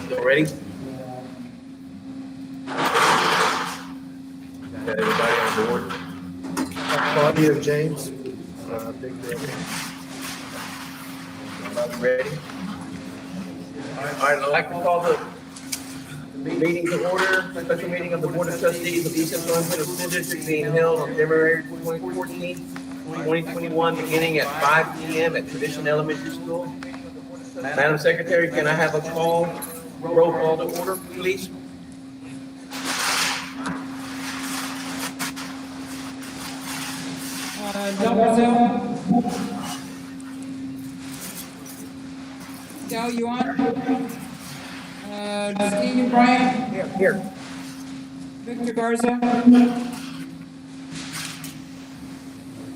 You ready? Got everybody on board? Claudia and James. Big building. Everybody ready? All right, I'd like to call the meeting to order, special meeting of the Board of Trustees of the East Central Independent School District being held on February 14th, 2021, beginning at 5 p.m. at Tradition Elementary School. Madam Secretary, can I have a roll call to order, please? Del Brazil. Del, you on? Steve Bryant. Here. Victor Garza.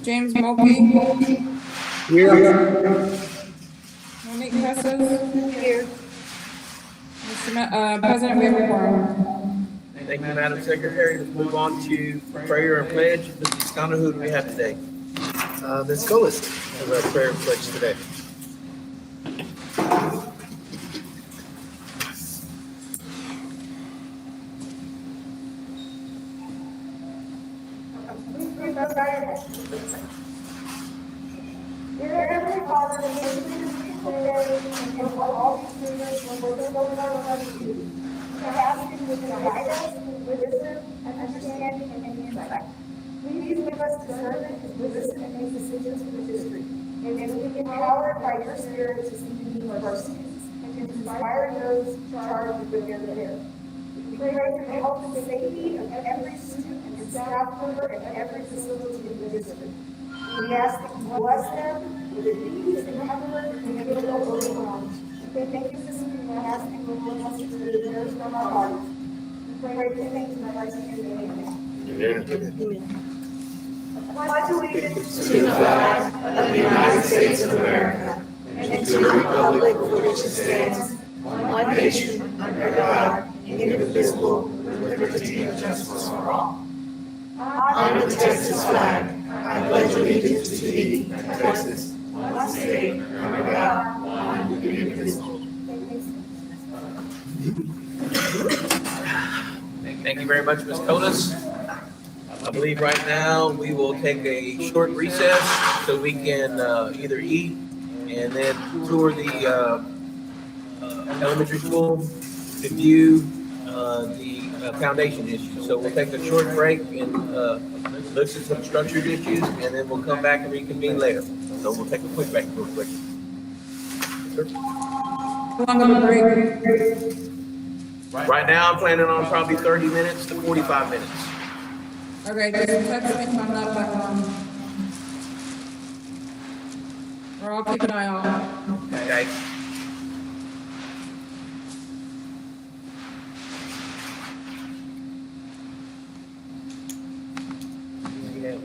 James Mulkey. Here. Monique Pesses. Here. President, we have a quorum. Thank you, Madam Secretary. Let's move on to prayer and pledge. Mrs. Scott, who do we have today? Ms. Gullis has our prayer pledge today. Dear Heavenly Father, we thank you today and for all these students and for their going on with you. We ask you to guide us with wisdom, understanding, and insight. Please give us discernment to listen and make decisions for history. And may we be empowered by your spirit to see the need of our students and to inspire those charged with their care. We pray for the health and safety of every student and staff member and every facility in the district. We ask that you bless them with the peace and comfort and give them overwhelmed. We thank you for something we ask and we will ask you to the prayers from our hearts. We pray for things in the mighty name of Amen. Pledge allegiance To the flag of the United States of America and to the republic for which it stands, one nation, under God, indivisible, with liberty and justice for all. On the Texas flag, I pledge allegiance to thee, Texas, one state, under God, one indivisible. Thank you very much, Ms. Colas. I believe right now we will take a short recess so we can either eat and then tour the elementary school to view the foundation issues. So we'll take a short break and look at some structured issues, and then we'll come back and reconvene later. So we'll take a quick break real quick. How long of a break? Right now, I'm planning on probably 30 minutes to 45 minutes. Okay, just text me if I'm not back on. Or I'll keep an eye on. Okay? We have,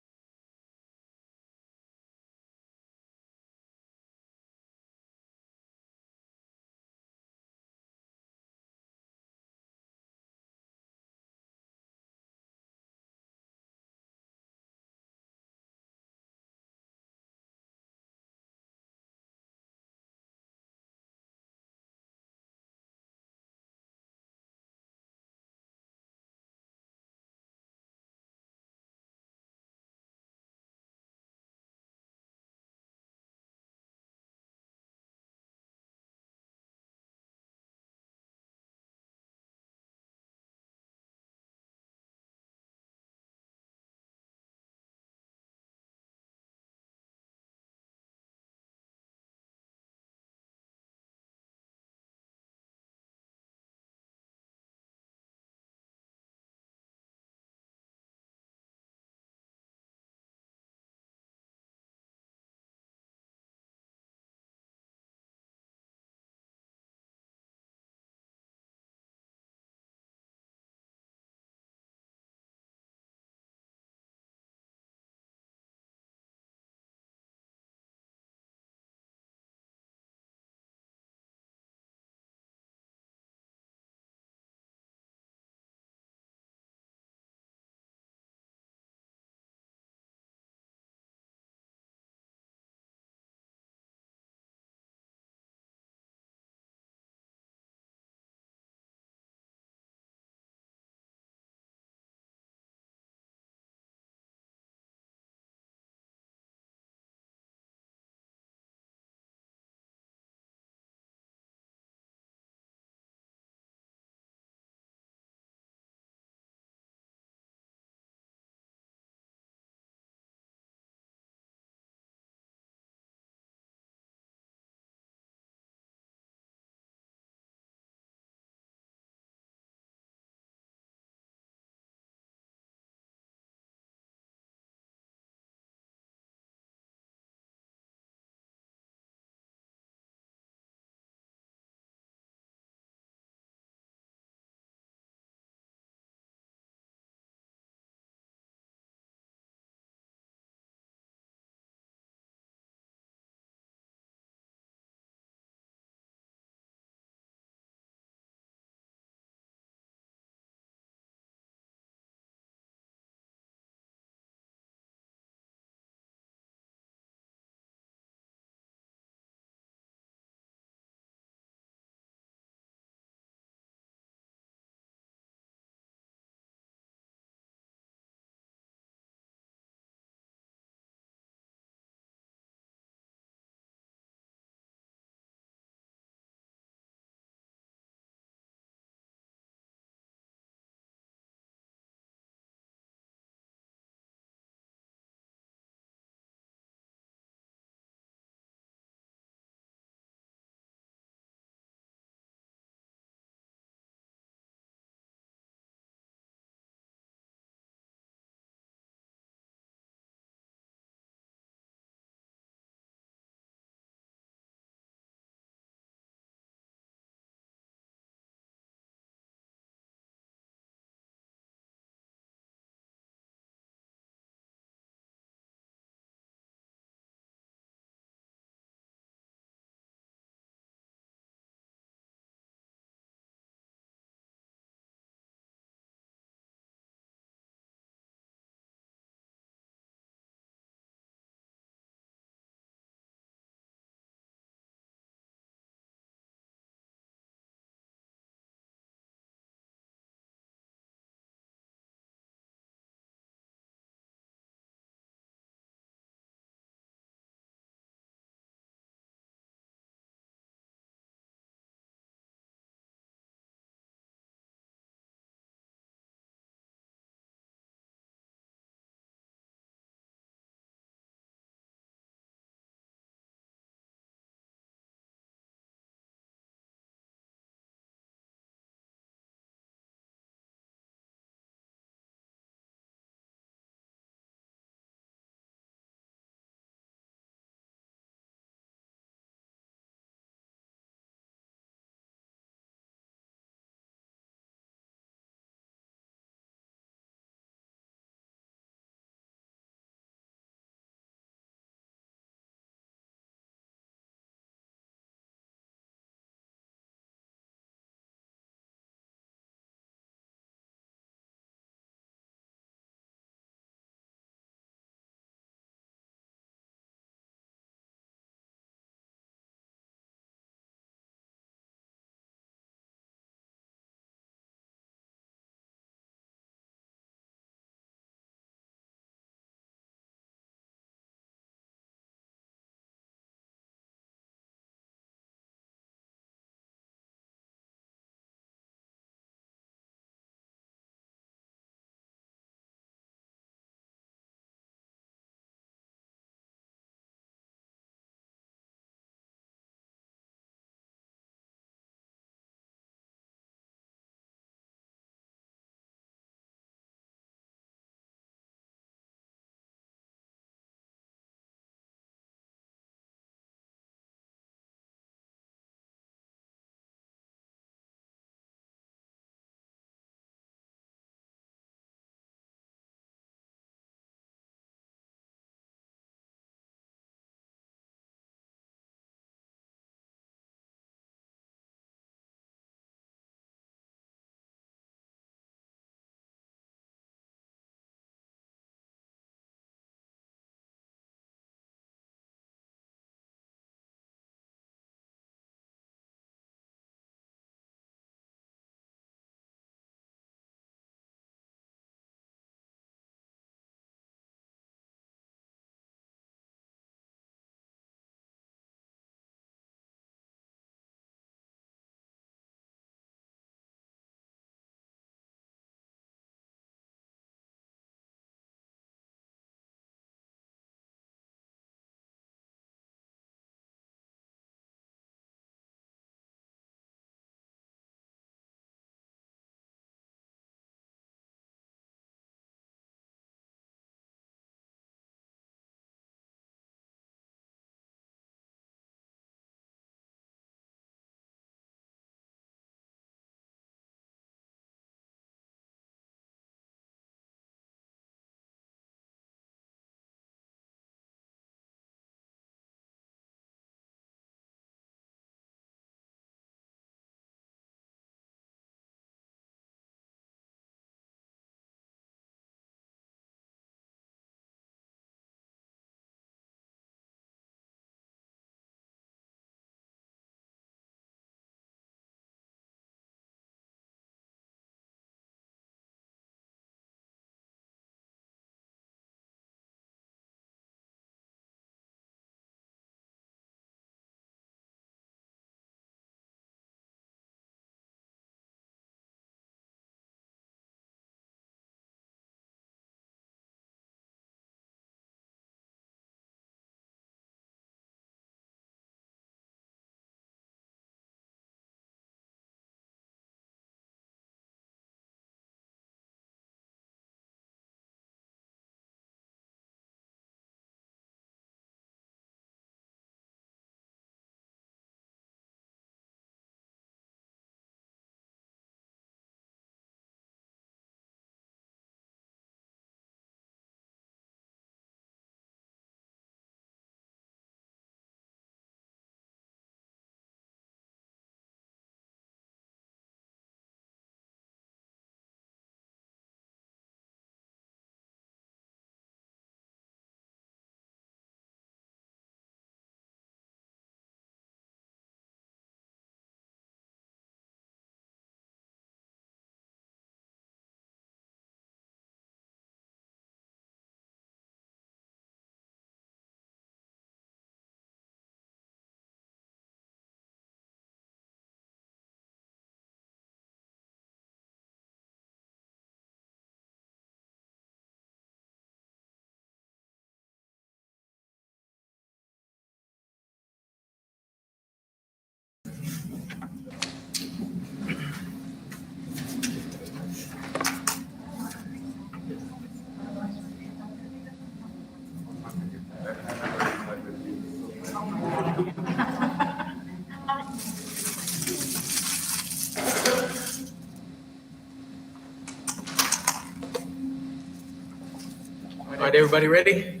right, everybody ready?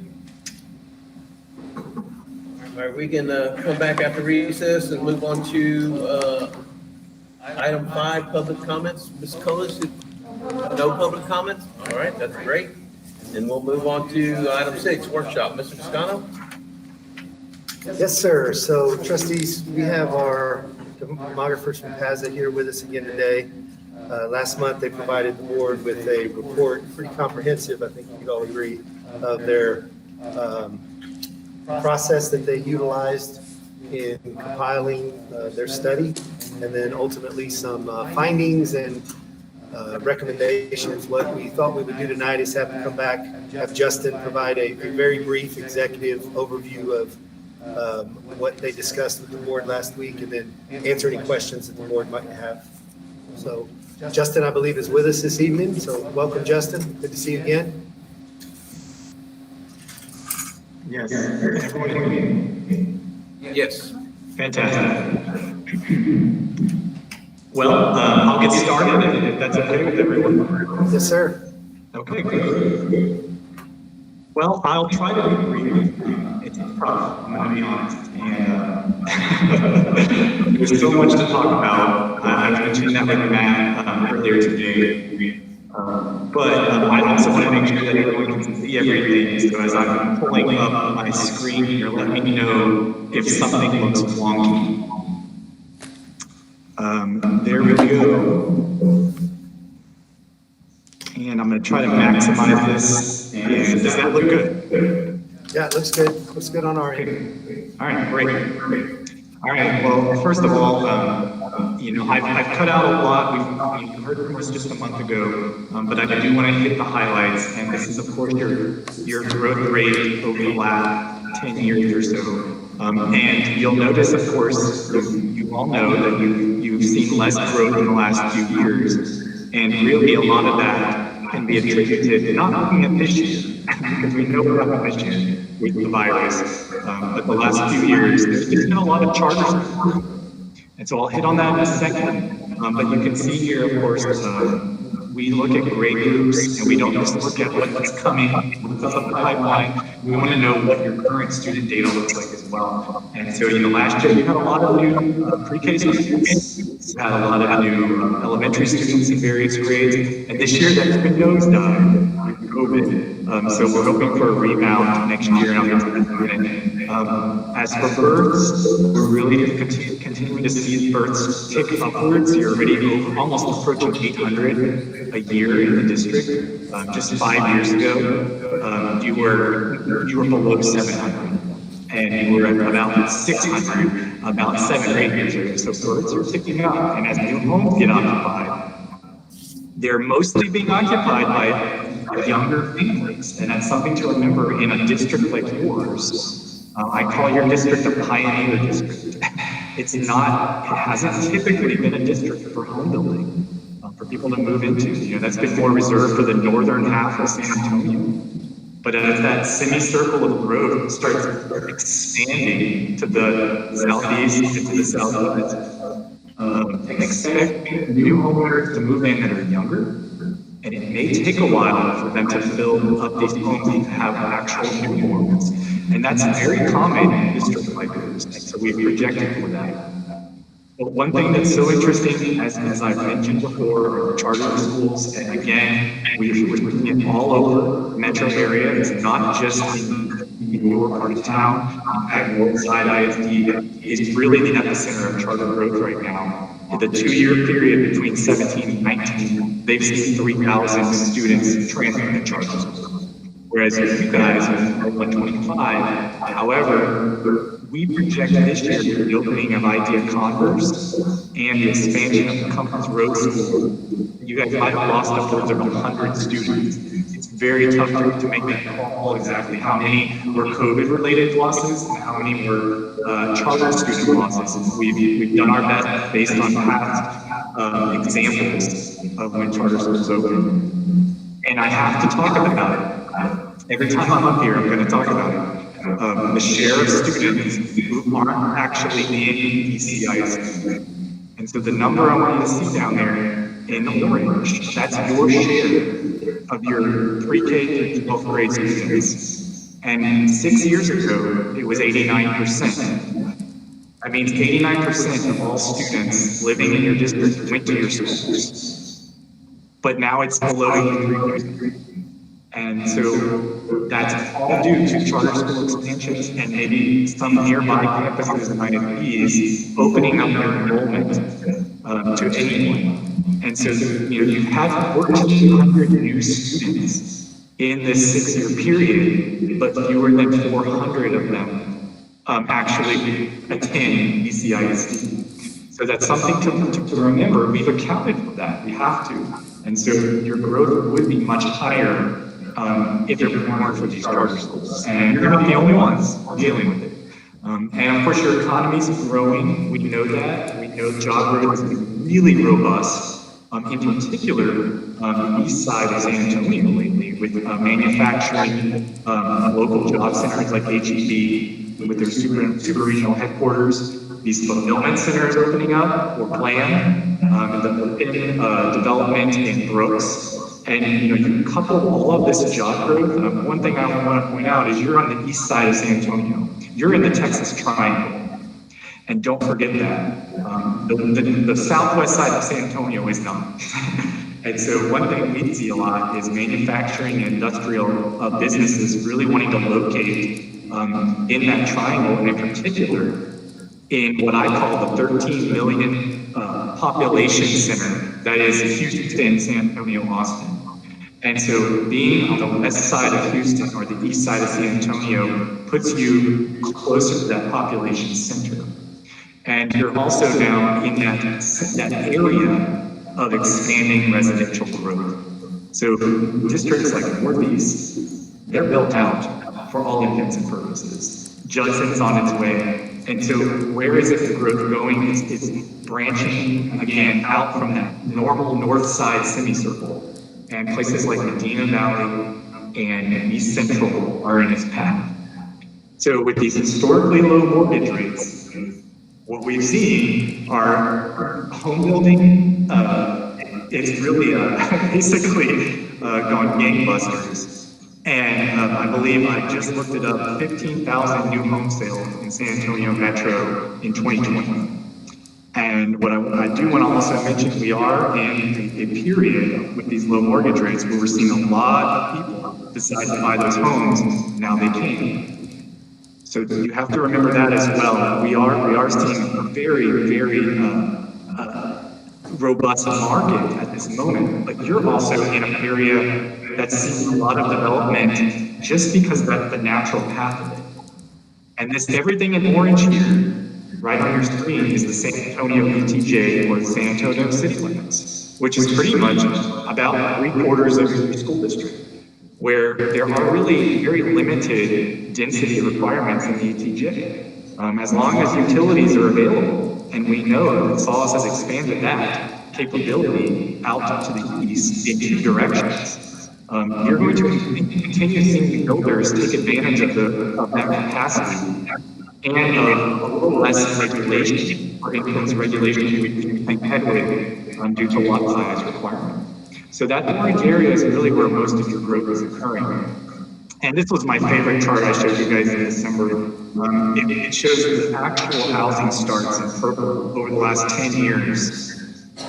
All right, we can come back after recess and move on to item 5, public comments. Ms. Cullis, no public comments? All right, that's great. And we'll move on to item 6, workshop. Mr. Toscano? Yes, sir. So trustees, we have our demographers from PASA here with us again today. Last month, they provided the board with a report, pretty comprehensive, I think you'd all agree, of their process that they utilized in compiling their study, and then ultimately some findings and recommendations. What we thought we would do tonight is have them come back, have Justin provide a very brief executive overview of what they discussed with the board last week, and then answer any questions that the board might have. So Justin, I believe, is with us this evening. So welcome, Justin. Good to see you again. Yes. Everyone? Yes. Fantastic. Well, I'll get started if that's okay with everyone. Yes, sir. Okay, great. Well, I'll try to be brief. It's tough, I'm going to be honest. And there's so much to talk about. I was mentioning that with Matt earlier today. But I also want to make sure that everyone can see everything. So as I'm pulling up my screen here, let me know if something looks wonky. There we go. And I'm going to try to maximize this. And does that look good? Yeah, it looks good. Looks good on our end. All right, great. All right, well, first of all, I've cut out a lot. We heard from us just a month ago, but I do want to hit the highlights. And this is, of course, your growth rate over the last 10 years or so. And you'll notice, of course, you all know that you've seen less growth in the last few years. And really, a lot of that can be attributed not looking at this year, because we know what happened this year with the virus, but the last few years, there's been a lot of charter schools. And so I'll hit on that in a second. But you can see here, of course, we look at grade groups, and we don't just look at what's coming, what's up the pipeline. We want to know what your current student data looks like as well. And so, last year we had a lot of new pre-K students, we had a lot of new elementary students in various grades, and this year that's been nosedive with COVID. So we're hoping for a rebound next year, and I'll get to that in a minute. As for births, we're really continuing to see births tick upwards. You're already almost approaching 800 a year in the district. Just 5 years ago, you were below 700, and you were at about 600 about 7 or 8 years ago. So births are ticking up, and as new homes get occupied, they're mostly being occupied by younger families, and that's something to remember in a district like yours. I call your district a pioneer district. It hasn't typically been a district for home building, for people to move into. That's been more reserved for the northern half of San Antonio. But as that semicircle of growth starts expanding to the southeast and to the southwest, expect new homeowners to move in that are younger, and it may take a while for them to fill up these homes and have actual newborns. And that's very common in a district like this, so we've projected for that. But one thing that's so interesting, as I've mentioned before, are the charter schools. And again, we're looking at all over metro area. It's not just in your part of town. In fact, Northside ISD is really the epicenter of charter growth right now. In the 2-year period between 17 and 19, they've seen 3,000 students transfer to charter schools. Whereas you guys are 125. However, we project this year the opening of Idea Converse and the expansion of the Compass Road School. You guys might have lost upwards of 100 students. It's very tough to make that call exactly how many were COVID-related losses and how many were charter student losses. We've done our best based on past examples of when charter schools open. And I have to talk about it. Every time I'm up here, I'm going to talk about it. The share of students who aren't actually in ECISD. And so the number I want you to see down there in orange, that's your share of your pre-K through 12th grade students. And 6 years ago, it was 89%. That means 89% of all students living in your district went to your schools. But now it's below 83%. And so that's all due to charter school expansions and maybe some nearby campuses and ISPs opening up their enrollment to anyone. And so, you've had 1,400 new students in this 6-year period, but fewer than 400 of them actually attend ECISD. So that's something to remember. We've accounted for that. We have to. And so your growth would be much higher if it weren't for these charter schools. And you're not the only ones dealing with it. And of course, your economy's growing. We know that. We know job growth is really robust. In particular, the east side of San Antonio lately, with manufacturing, local job centers like HEB, with their super regional headquarters, these fulfillment centers opening up or planned, the development in Brooks. And you couple all of this job growth. One thing I want to point out is you're on the east side of San Antonio. You're in the Texas Triangle. And don't forget that. The southwest side of San Antonio is not. And so one thing we see a lot is manufacturing and industrial businesses really wanting to locate in that triangle, and in particular, in what I call the 13 million population center that is Houston, San Antonio, Austin. And so being on the west side of Houston or the east side of San Antonio puts you closer to that population center. And you're also now in that area of expanding residential growth. So districts like Northeast, they're built out for all intents and purposes. Judson's on its way. And so where is it the growth going? It's branching again out from that normal north side semicircle. And places like Medina Valley and East Central are in its path. So with these historically low mortgage rates, what we've seen are home building, it's really basically gone gangbusters. And I believe I just looked it up, 15,000 new home sales in San Antonio Metro in 2020. And what I do want to also mention, we are in a period with these low mortgage rates where we're seeing a lot of people decide to buy those homes, now they can. So you have to remember that as well. We are seeing a very, very robust market at this moment, but you're also in an area that's seeing a lot of development just because that's the natural path of it. And everything in orange here, right on your screen, is the San Antonio ETJ, or the San Antonio city limits, which is pretty much about 3/4 of your school district, where there are really very limited density requirements in the ETJ. As long as utilities are available, and we know that SAWS has expanded that capability out to the east in 2 directions. You're going to continue seeing builders take advantage of that capacity and of a little less regulation or influence regulation we think heavily due to lot size requirement. So that orange area is really where most of your growth is occurring. And this was my favorite chart I showed you guys in December. It shows the actual housing starts in purple over the last 10 years.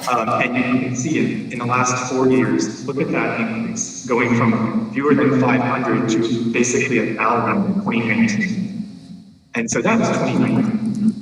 And you can see it in the last 4 years. Look at that increase, going from fewer than 500 to basically 1,000 in 2019. And so that was 2019.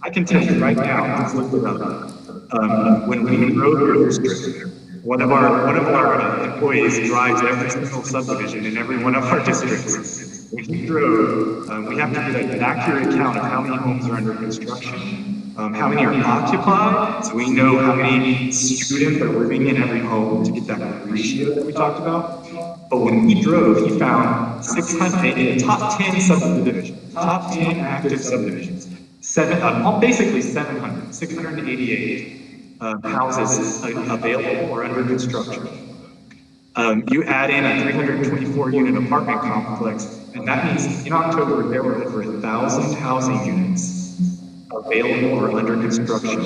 I can tell you right now, let's look it up. When we grow your district, one of our employees drives every single subdivision in every one of our districts. When he drove, we have to get an accurate count of how many homes are under construction, how many are occupied, so we know how many students are living in every home to get that ratio that we talked about. But when he drove, he found 600 in the top 10 subdivisions, top 10 active subdivisions, basically 688 houses available or under construction. You add in a 324 unit apartment complex, and that means in October there were over 1,000 housing units available or under construction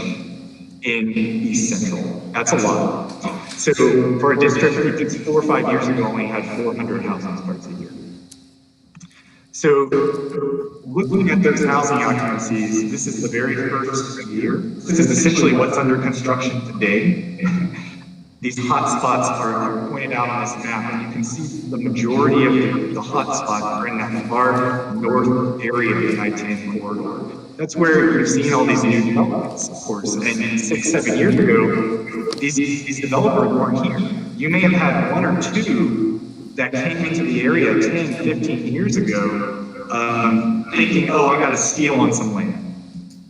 in East Central. That's a lot. So for a district that just 4 or 5 years ago only had 400 housing starts a year. So looking at those housing occupancies, this is the very first year. This is essentially what's under construction today. These hot spots are pointed out on this map, and you can see the majority of the hot spots are in that far north area of the I-10 corridor. That's where you've seen all these new developments, of course. And 6, 7 years ago, these developers weren't here. You may have had 1 or 2 that came into the area 10, 15 years ago, thinking, oh, I got a steal on some land.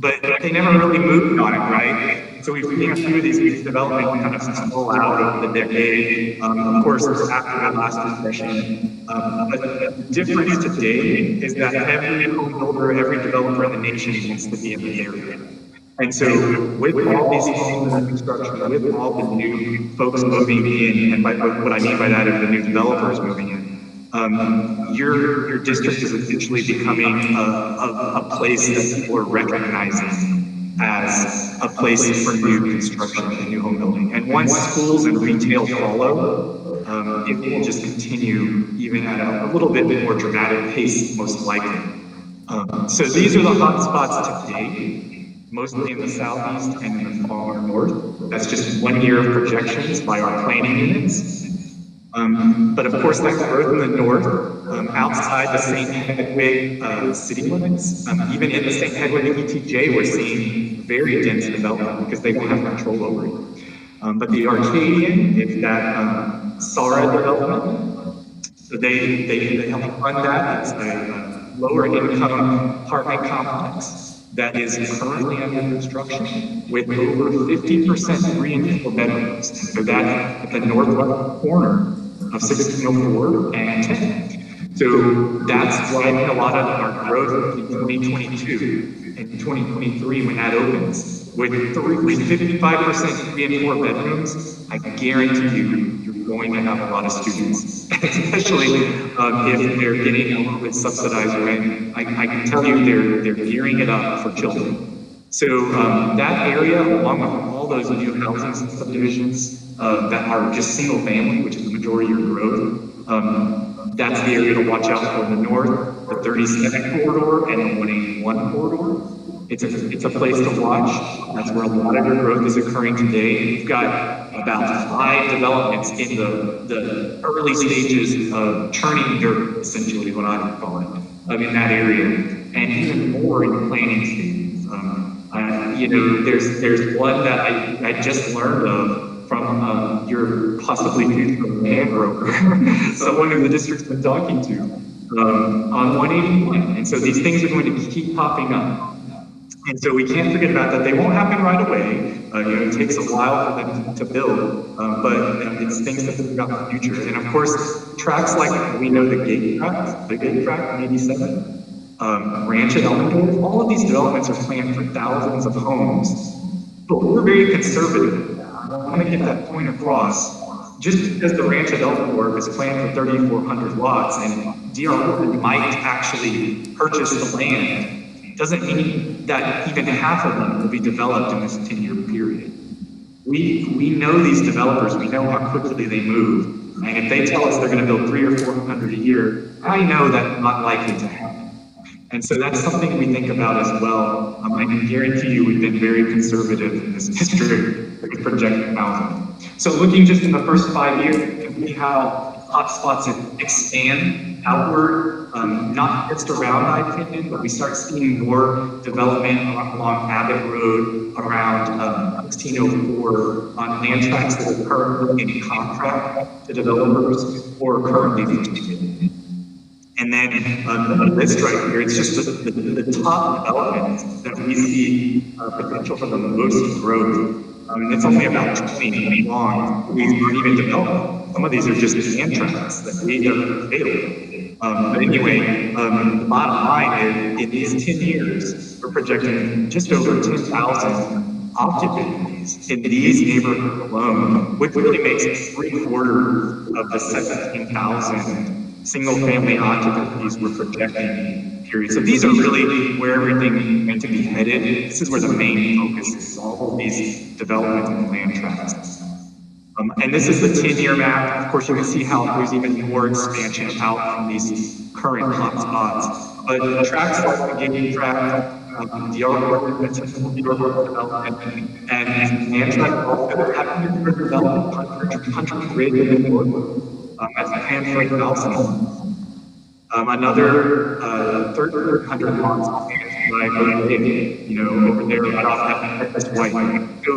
But they never really moved on it, right? So we've seen a few of these new developments kind of stumble out over the decade, of course, after the last recession. But the difference today is that every home builder, every developer in the nation wants to be in the area. And so with all these homes under construction, with all the new folks moving in, and by what I mean by that is the new developers moving in, your district is essentially becoming a place that people are recognizing as a place for new construction and new home building. And once schools and retail follow, it will just continue even at a little bit more dramatic pace, most likely. So these are the hot spots today, mostly in the southeast and in the far north. That's just 1 year of projections by our planning units. But of course, that growth in the north, outside the St. Hedwig city limits, even in the St. Hedwig ETJ, we're seeing very dense development because they don't have control over it. But the Arcadian is that SARA development. So they help fund that. It's a lower income apartment complex that is currently under construction with over 50% free and equal bedrooms. So that at the northwest corner of 1604 and 10. So that's driving a lot of our growth in 2022 and 2023 when that opens. With 55% free and equal bedrooms, I guarantee you're going to have a lot of students, especially if they're getting a little bit subsidized rent. I can tell you they're gearing it up for children. So that area, along with all those new housing subdivisions that are just single family, which is the majority of your growth, that's the area to watch out for in the north, the 37 corridor and the 181 corridor. It's a place to watch. That's where a lot of your growth is occurring today. We've got about 5 developments in the early stages of churning dirt, essentially what I would call it, in that area, and even more in the planning stages. There's one that I just learned of from your possibly future land broker, someone in the district's been talking to, on 181. And so these things are going to keep popping up. And so we can't forget about that. They won't happen right away. It takes a while for them to build, but it's things that think about the future. And of course, tracks like we know the gate track, 87, Ranch at Elmendorf, all of these developments are planned for thousands of homes. But we're very conservative. I want to get that point across. Just because the Ranch at Elmendorf is planned for 3,400 lots and D.R. Horton might actually purchase the land, doesn't mean that even half of them will be developed in this 10-year period. We know these developers, we know how quickly they move, and if they tell us they're going to build 300 or 400 a year, I know that's not likely to happen. And so that's something we think about as well. I can guarantee you we've been very conservative in this district with projected housing. So looking just in the first 5 years, you can see how hotspots expand outward, not just around I-10, but we start seeing more development along Abbott Road, around 1604, on land tracts that are currently in contract to developers or currently being. And then this right here, it's just the top developments that we see potential for the most growth. It's only about 20 long. These aren't even developed. Some of these are just land tracts that we have available. But anyway, the bottom line is, in these 10 years, we're projecting just over 10,000 occupancies in these neighborhoods alone, which really makes 3/4 of the 17,000 single-family occupancies we're projecting period. So these are really where everything is meant to be headed. This is where the main focus is, all of these development and land tracts. And this is the 10-year map. Of course, you can see how there's even more expansion out from these current hotspots. But tracts like the Gateway tract, the typical development, and land tracts also have been developed, country grid within as a handful of thousands. Another 1,300 lots by over there right off that this white. So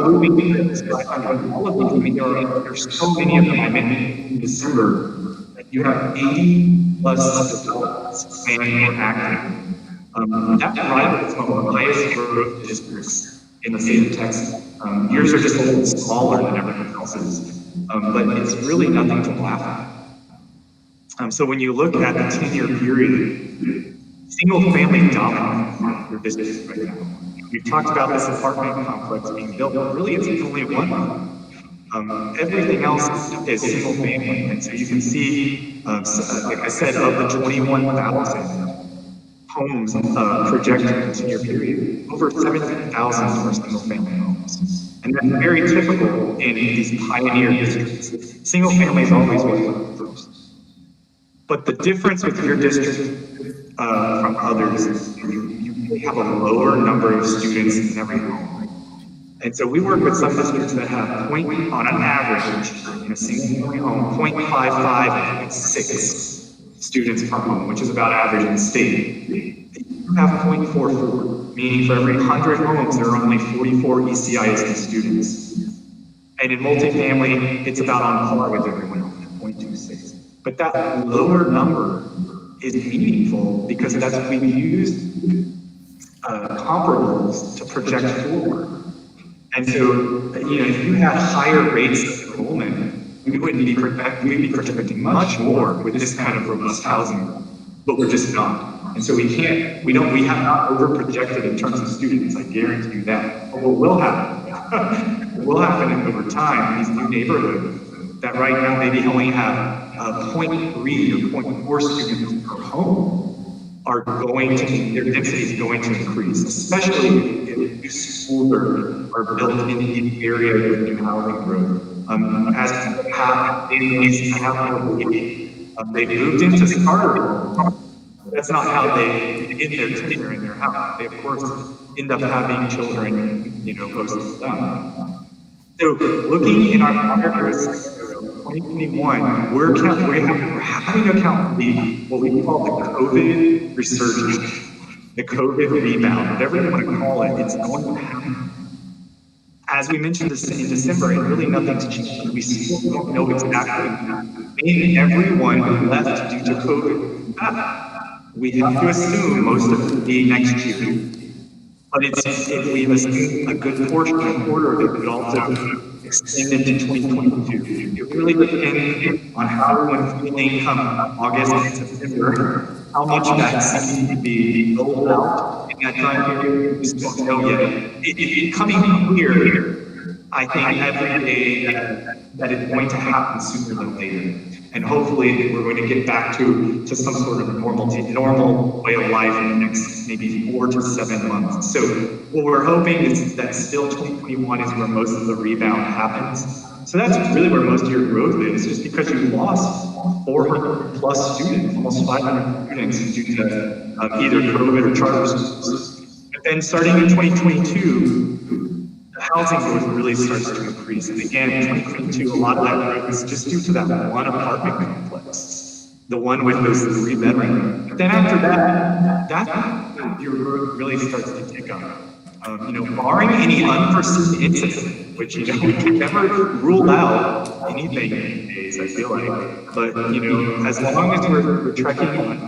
moving this 500, all of these, there's so many of them I mentioned in December, that you have 80 plus developments planned or active. That rivals some of the highest growth districts in the state of Texas. Yours are just a little smaller than everyone else's, but it's really nothing to laugh at. So when you look at the 10-year period, single-family dominates your business right now. We've talked about this apartment complex being built, but really it's only one. Everything else is single-family, and so you can see, like I said, of the 21,000 homes projected in the 10-year period, over 17,000 are single-family homes. And that's very typical in these pioneer districts. Single-family is always one first. But the difference with your district from others is you have a lower number of students in every home. And so we work with some districts that have on an average in a single family home, 0.55 and 0.6 students per home, which is about average in the state. You have 0.44, meaning for every 100 homes, there are only 44 ECISD students. And in multifamily, it's about on par with everyone else, 0.26. But that lower number is meaningful because that's what we've used comparables to project forward. And so, if you had higher rates of enrollment, we'd be projecting much more with this kind of robust housing, but we're just not. And so we have not over-projected in terms of students, I guarantee you that. But what will happen, over time, these new neighborhoods that right now maybe only have 0.3 or 0.4 students per home are their density is going to increase, especially if new schools are built in the area with new housing growth. As people have families have more baby, they moved into starter. That's not how they get their tenure in their house. They of course end up having children, most of the time. So looking in our partners, 2021, we're having to account for what we call the COVID resurgence, the COVID rebound, whatever you want to call it, it's going to happen. As we mentioned this in December, and really nothing's changed. We still don't know exactly. Maybe everyone who left due to COVID, we have to assume most of it will be next year. But if we've assumed a good portion, a quarter of it could also extend into 2022. It really depends on how everyone's feeling come August and September, how much vaccine can be rolled out in that time period. We just don't know yet. It's becoming clear, I think, every day that it's going to happen sooner than later. And hopefully we're going to get back to some sort of normal way of life in the next maybe 4 to 7 months. So what we're hoping is that still 2021 is where most of the rebound happens. So that's really where most of your growth is, just because you lost 400 plus students, almost 500 students due to either COVID or charter schools. But then starting in 2022, housing growth really starts to increase. And again, in 2022, a lot of that growth is just due to that one apartment complex, the one with those 3 bedrooms. But then after that your growth really starts to tick up. Barring any unforeseen incident, which we can never rule out anything these days, I feel like. But as long as we're trekking on a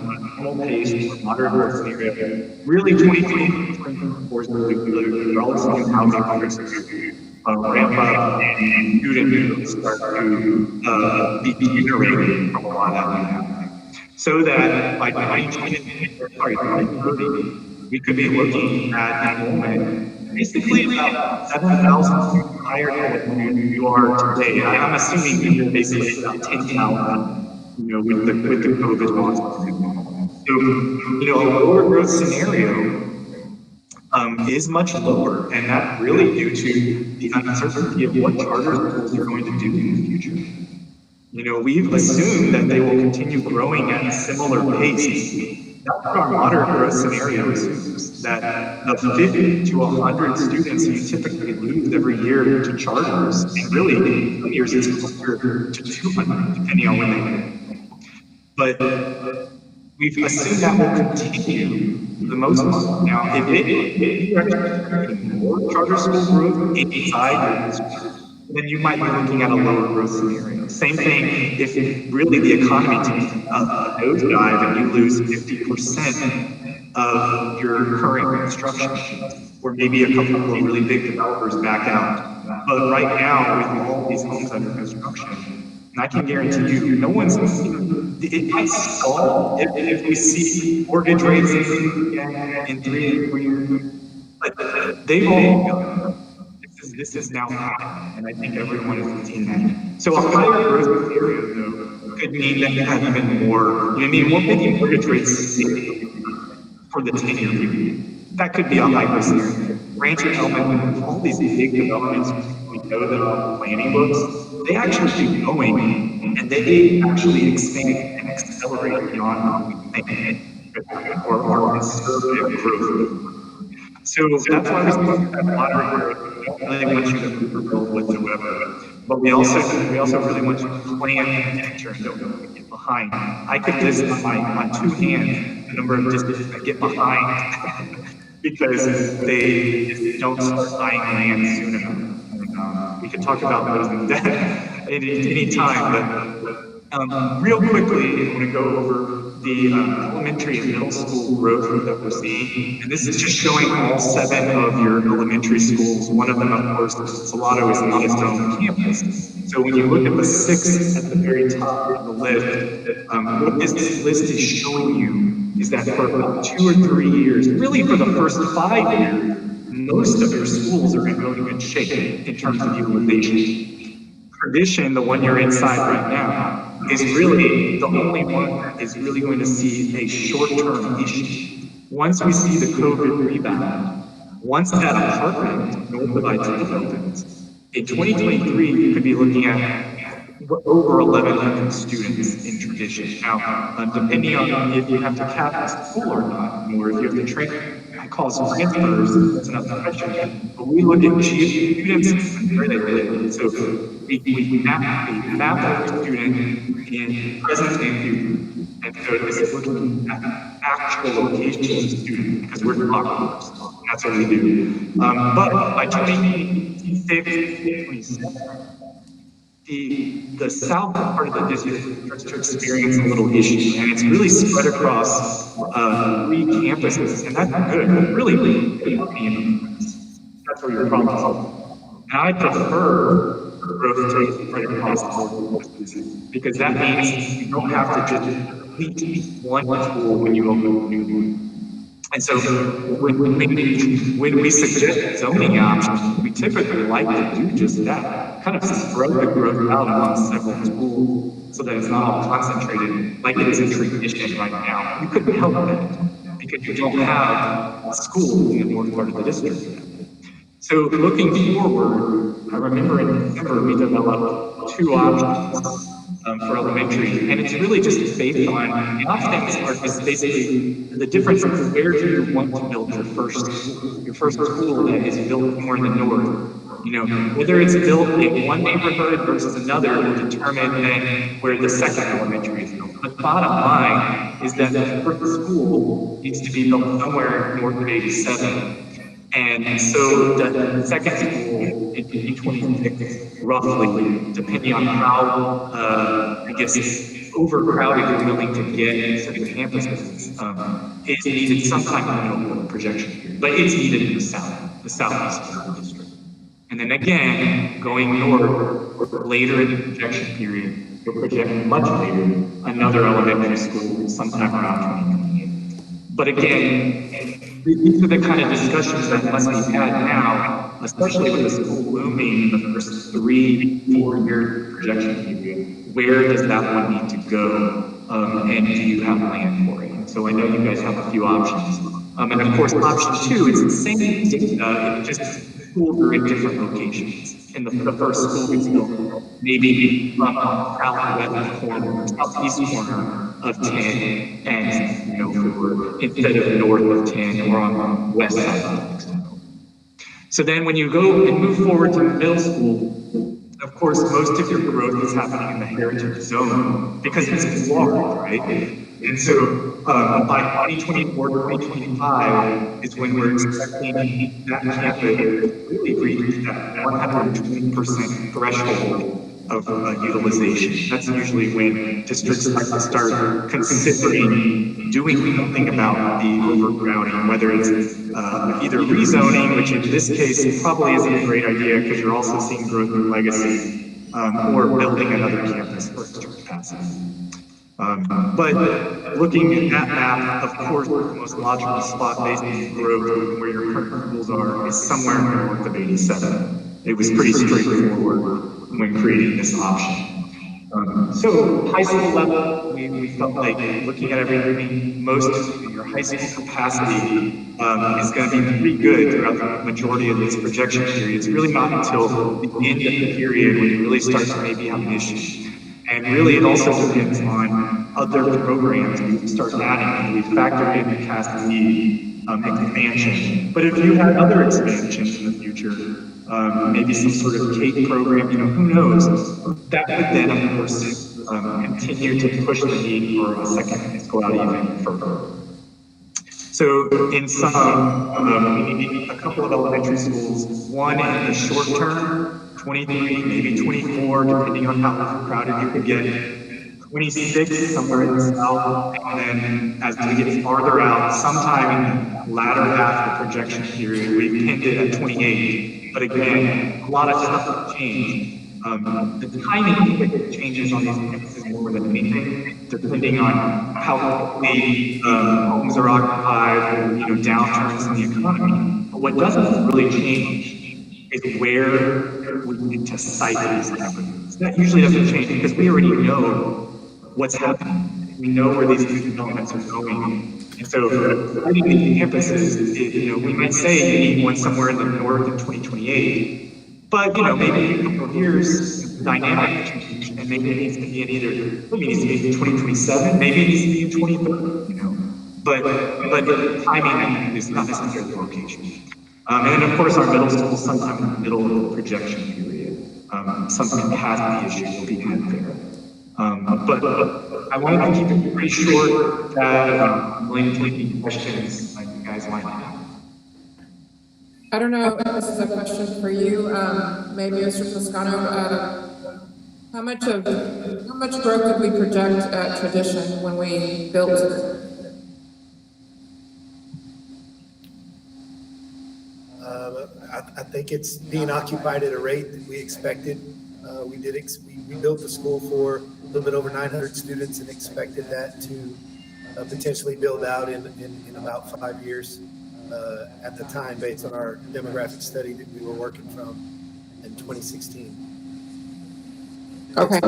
normal pace, or moderate growth scenario, really 2020 force the all new housing progress ramp up and student start to be generated from a lot of that happening. So that by 2030, we could be looking at enrollment basically about 7,000 students higher than you are today. I'm assuming you're basically about 10,000, with the COVID laws. So, a lower growth scenario is much lower, and that's really due to the uncertainty of what charter schools are going to do in the future. We've assumed that they will continue growing at a similar pace. That's what our moderate growth scenario assumes, that the 50 to 100 students you typically lose every year to charters, and really, some years it's closer to 200, depending on when they go. But we've assumed that will continue for the most part. Now, if you're expecting more charter school growth inside your district, then you might be looking at a lower growth scenario. Same thing if really the economy takes a nosedive and you lose 50% of your current construction, or maybe a couple of really big developers back out. But right now, with all these homes under construction, and I can guarantee you, no one's, it might stall if we see mortgage rates in 3 years, but they've all gone. This is now happening, and I think everyone is seeing that. So a higher growth scenario, though, could mean that you have even more, we're making mortgage rates for the 10-year period. That could be a high growth scenario. Rancho Element, all these big developments we know that are on the planning books, they actually keep going, and they actually expand and accelerate beyond what we think, or our conservative growth. So that's why we spoke that moderate growth. We don't really want you to overbuild whatsoever, but we also really want you to plan and enter and don't get behind. I could list on 2 hands the number of districts that get behind because they just don't start buying land soon enough. We could talk about those in depth at any time, but real quickly, I'm going to go over the elementary and middle school growth that we're seeing. And this is just showing all 7 of your elementary schools. One of them, of course, Salado, is not its own campus. So when you look at the 6 at the very top of the list, what this list is showing you is that for about 2 or 3 years, really for the first 5 years, most of your schools are in really good shape in terms of utilization. Tradition, the one you're inside right now, is really the only one that is really going to see a short-term issue. Once we see the COVID rebound, once that apartment north of I-10 opens, in 2023, you could be looking at over 1,100 students in tradition. Now, depending on if you have to cap the school or not, or if you have to cause transfers, that's another question. But we look at students and where they live. So we map every student in present and future. And so this is looking at actual locations of students, because we're doctors. That's what we do. But by 2027, the south part of the district starts to experience a little issue, and it's really spread across 3 campuses, and that's good. Really good. That's where your problems are. And I prefer growth to spread across the board, because that means you don't have to just complete one school when you open a new one. And so when we suggest zoning options, we typically like to do just that, kind of spread the growth out among several schools so that it's not all concentrated like it is in tradition right now. You couldn't help that because you don't have schools in the north part of the district. So looking forward, I remember in December we developed 2 options for elementary, and it's really just based on, the options are just basically the difference in where do you want to build your first school that is built more in the north. Whether it's built in one neighborhood versus another will determine then where the second elementary is built. But the bottom line is that the first school needs to be built somewhere north of 87. And so the second school in 2026, roughly, depending on how, overcrowded you're willing to get to the campuses, is needed sometime in the middle of the projection period. But it's needed in the southeast part of the district. And then again, going north, later in the projection period, we're projecting much later, another elementary school sometime around 2028. But again, these are the kind of discussions that must be had now, especially with the school looming in the first 3-4 year projection period. Where does that one need to go? And do you have land for it? So I know you guys have a few options. And of course, option 2 is the same data, it just schools are in different locations. In the first school is still maybe southwest corner, southeast corner of 10, and for instead of north of 10 or on west side. So then when you go and move forward to middle school, of course, most of your growth is happening in the heritage zone because it's large, right? And so by 2024, 2025 is when we're expecting that campus to really reach that 120% threshold of utilization. That's usually when districts have to start considering doing something about the overcrowding, whether it's either rezoning, which in this case probably isn't a great idea because you're also seeing growth in legacy, or building another campus for extra capacity. But looking at that map, of course, the most logical spot based on growth where your current schools are is somewhere north of 87. It was pretty straightforward when creating this option. So high school level, we felt like looking at everything, most of your high school capacity is going to be pretty good throughout the majority of this projection period. It's really not until the end of the period when you really start to maybe have an issue. And really, it also depends on other programs we start adding. We factor in the capacity expansion. But if you had other expansions in the future, maybe some sort of CAPE program, who knows? That would then, of course, continue to push the need for a second campus go out even further. So in sum, we need a couple of elementary schools, one in the short term, 23, maybe 24, depending on how crowded you could get, 26 somewhere in the south, and then as we get farther out, sometime in the latter half of the projection period, we pinned it at 28. But again, a lot of stuff has changed. The timing changes on these campuses more than anything, depending on how quickly homes are occupied or downturns in the economy. But what doesn't really change is where we need to site these campuses. That usually doesn't change because we already know what's happening. We know where these new developments are going. And so citing these campuses, we might say you need one somewhere in the north in 2028. But maybe in a couple of years, the dynamic change, and maybe it needs to be in maybe it needs to be in 2027, maybe it needs to be in 2030. But the timing is not necessarily the location. And then of course our middle school sometime in the middle of the projection period. Some capacity issue will be had there. But I wanted to keep it pretty short. I'm willing to take any questions you guys might have. I don't know if this is a question for you, maybe Mr. Toscano. How much growth did we project at Tradition when we built it? I think it's being occupied at a rate that we expected. We built the school for a little bit over 900 students and expected that to potentially build out in about 5 years. At the time, based on our demographic study that we were working from in 2016. Okay.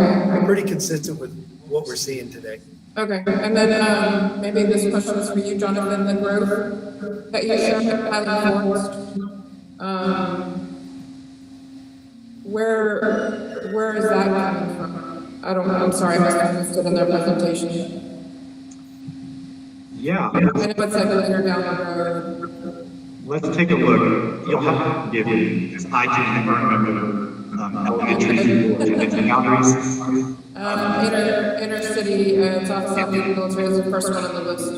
Pretty consistent with what we're seeing today. Okay, and then maybe this question is for you, Jonathan. The growth that you showed at Highland Forest, where is that coming from? I'm sorry, I missed it in their presentation. Yeah. I know it's like a year down the road. Let's take a look. You'll have to give me, because I can't remember elementary school attendance boundaries. Inner city, it's off Southeast Military, is the first one on the list.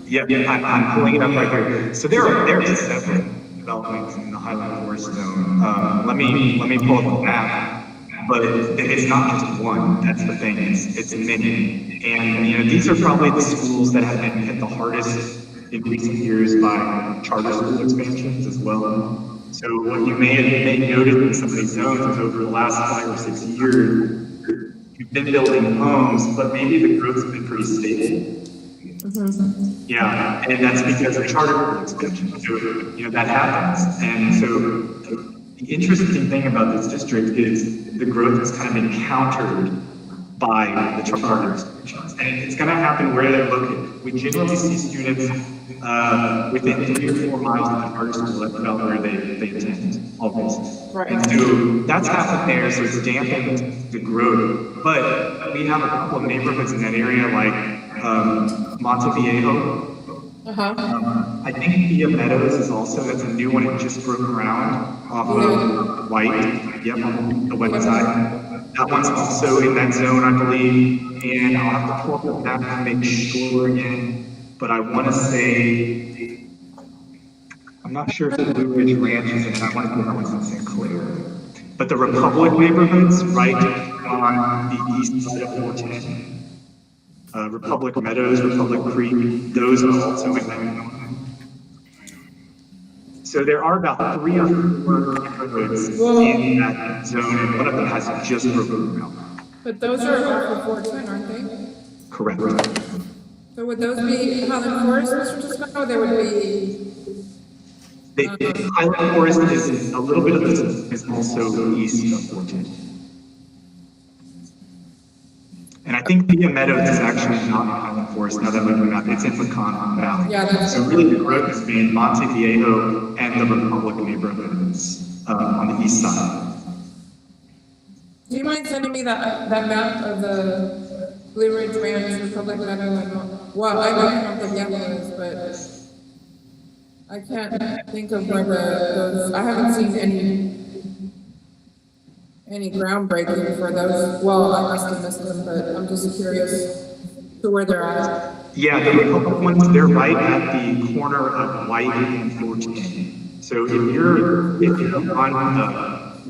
Yep, I'm pulling it up right here. So there are several developments in the Highland Forest zone. Let me pull up the map. But it's not just one, that's the thing, it's many. And these are probably the schools that have been hit the hardest in recent years by charter school expansions as well. So what you may have noted in some of these zones is over the last 5 or 6 years, you've been building homes, but maybe the growth's been pretty stable. Mm-hmm. Yeah, and that's because of charter school expansion. So, that happens. And so the interesting thing about this district is the growth has kind of been countered by the charter restrictions. And it's going to happen where they're located. We generally see students within 3 or 4 miles of the charter school about where they attend, always. Right. And so that's happened there, so it's dampened the growth. But we have a couple of neighborhoods in that area, like Monteviejo. I think Via Meadows is also, that's a new one, it just broke ground off of White, yep, on the west side. That one's also in that zone, I believe, and I'll have to pull up the map to make sure again, but I want to say, I'm not sure if the Blue Ridge Ranch is in, I want to say that one's in St. Clair. But the Republic neighborhoods, right on the east side of 410, Republic Meadows, Republic Creek, those are also in that. So there are about 3 or 4 neighborhoods in that zone, and one of them has just broken ground. But those are off of 410, aren't they? Correct. So would those be Highland Forest, Mr. Toscano? They would be. Highland Forest is a little bit of this is also east of 410. And I think Via Meadows is actually not in Highland Forest, now that I'm looking at it, it's in Pecan Valley. Yeah, that's so really the growth has been Monteviejo and the Republic neighborhoods on the east side. Do you mind sending me that map of the Blue Ridge Ranch, Republic Meadow, and, well, I know Monteviejo is, but I can't think of where those, I haven't seen any groundbreaking for those. Well, I must have missed them, but I'm just curious to where they're at. Yeah, the Republic ones, they're right at the corner of White and 410. So if you're on the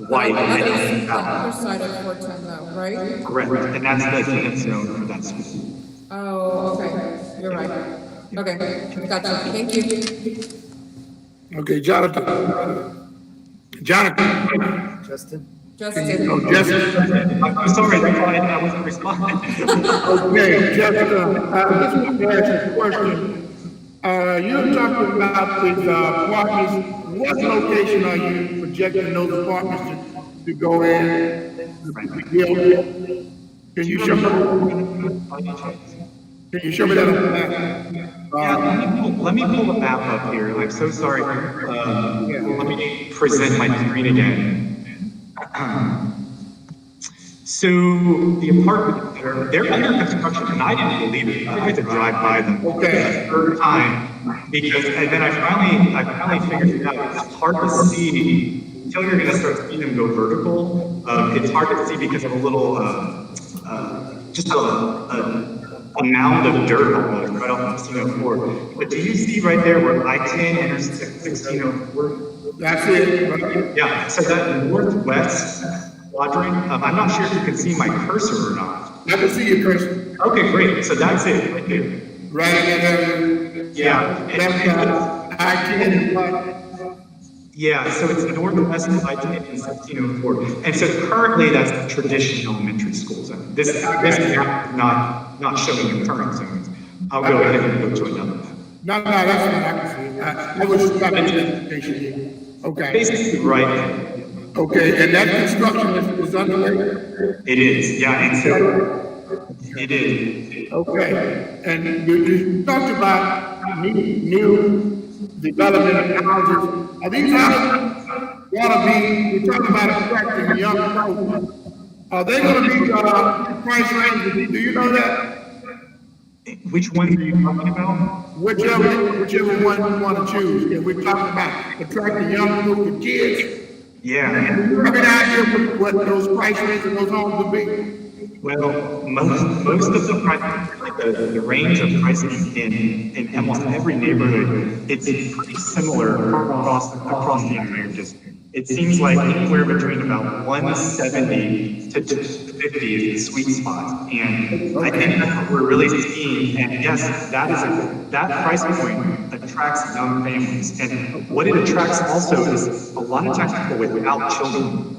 White The other side of 410 though, right? correct, and that's the tenant zone for that school. Oh, okay, you're right. Okay, gotcha, thank you. Okay, Jonathan. Justin? Justin. Oh, Justin. I'm sorry, I wasn't responding. Okay, Justin, I just want to ask you a question. You're talking about these apartments. What location are you projecting those apartments to go in? Can you show me? Can you show me that on the map? Yeah, let me pull the map up here. I'm so sorry. Let me present my screen again. So the apartments, they're under construction, and I didn't believe it. I had to drive by them for the third time because, and then I finally figured it out. It's hard to see until you're going to start seeing them go vertical. It's hard to see because of a little, just a mound of dirt almost right off 1604. But do you see right there where I-10 intersects 1604? That's it. Yeah, so that northwest quadrant, I'm not sure if you can see my cursor or not. I can see your cursor. Okay, great, so that's it right there. Right in that area. Yeah. I-10 and what? Yeah, so it's northwest of I-10 in 1604. And so currently that's the traditional elementary school zone. This map is not showing the current zones. I'll go ahead and go to another map. No, that's what I can see. I was just trying to get here. Okay. Basically right. Okay, and that construction is underway? It is, yeah, and so it is. Okay, and you talked about new development of houses. Are these houses gonna be, we're talking about attracting young folks. Are they gonna be, price range, do you know that? Which ones are you talking about? Whichever one you wanna choose, if we're talking about attracting young group of kids. Yeah. Do you have any idea what those price ranges of those homes will be? Well, most of the price, like the range of pricing in almost every neighborhood, it's pretty similar across the entire district. It seems like anywhere between about 170 to 250 is the sweet spot, and I think that's what we're really seeing. And yes, that price point attracts young families, and what it attracts also is a lot of times people without children.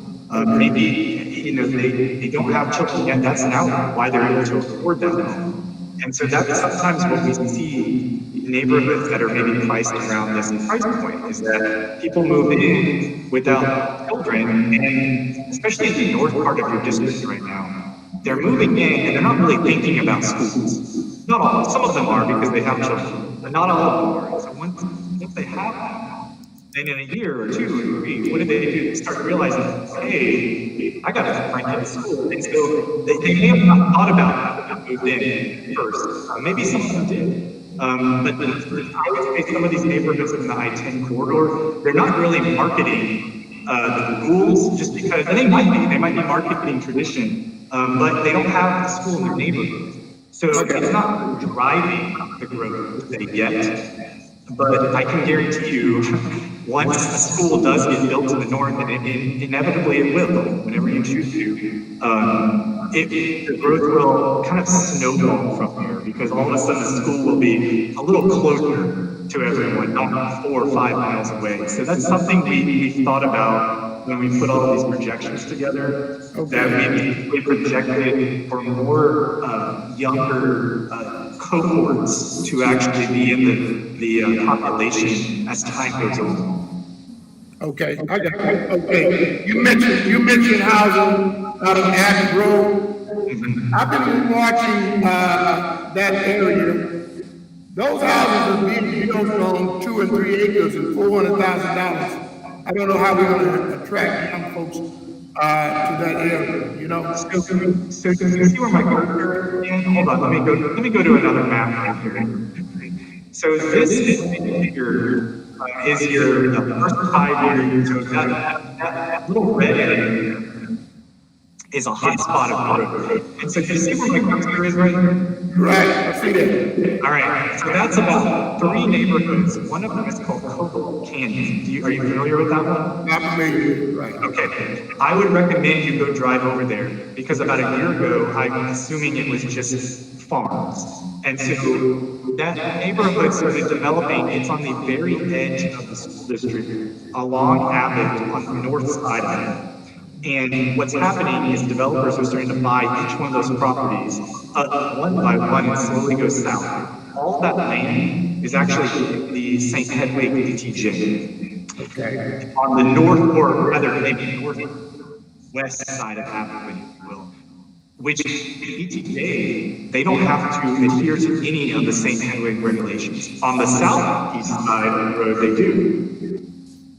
Maybe they don't have children yet. That's now why they're able to afford that home. And so that's sometimes what we see in neighborhoods that are maybe priced around this price point, is that people move in without children, and especially in the north part of your district right now, they're moving in and they're not really thinking about schools. Not all, some of them are because they have children, but not all of them are. So once they have that, then in a year or 2 or 3, what do? They start realizing, hey, I got to find kids to school. And so they may have not thought about that when they moved in first. Maybe some of them did. But I would say some of these neighborhoods in the I-10 corridor, they're not really marketing the schools just because, and they might be marketing tradition, but they don't have the school in their neighborhood. So it's not driving the growth yet. But I can guarantee you, once a school does get built to the north, and inevitably it will, whenever you choose to, the growth will kind of snowball from here, because all of a sudden the school will be a little closer to everyone, not 4 or 5 miles away. So that's something we thought about when we put all of these projections together, that we projected for more younger cohorts to actually be in the population as time goes on. Okay, I got it. Okay, you mentioned housing out of Abbey Grove. I've been watching that area. Those houses are being built on 2 and 3 acres and $400,000. I don't know how we're going to attract young folks to that area, you know? So can you see where my cursor is? Hold on, let me go to another map right here. So this is your the first 5 years. So that little red area is a hot spot of growth. And so can you see where my cursor is right here? Right, I see that. All right, so that's about 3 neighborhoods. One of them is called Cobalt Canyon. Are you familiar with that one? I'm familiar, right. Okay, I would recommend you go drive over there, because about a year ago, I'm assuming it was just farms. And so that neighborhood started developing. It's on the very edge of the school district, along Abbott on the north side of it. And what's happening is developers are starting to buy each one of those properties one by one and slowly go south. All that land is actually the St. Hedwig ETJ. Okay. On the north, or rather maybe northwest side of Abbott, if you will, which the ETJ, they don't have to adhere to any of the St. Hedwig regulations. On the southeast side of the road, they do,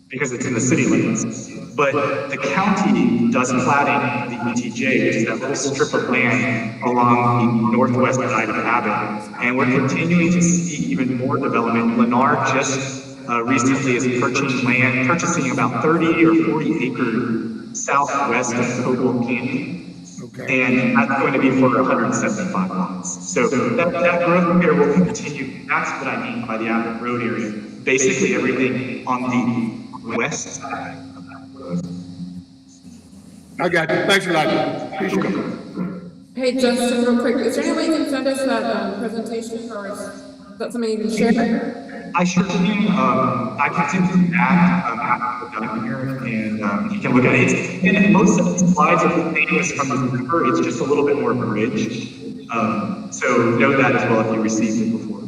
because it's in the city limits. But the county does platting the ETJ, which is that little strip of land along the northwest side of Abbott. And we're continuing to see even more development. Lennar just recently is purchasing about 30 or 40 acres southwest of Cobalt Canyon. Okay. And that's going to be for 175 lots. So that growth here will continue. That's what I mean by the Abbott Road area. Basically everything on the west side of that road. I got you. Thanks a lot. Appreciate it. Hey, Justin, real quick, is there any way you can send us that presentation, or is that something you can share? I sure can. I can send you that after we're done here, and you can look at it. And most of the slides are the same as from the paper. It's just a little bit more abridged. So know that as well if you received it before.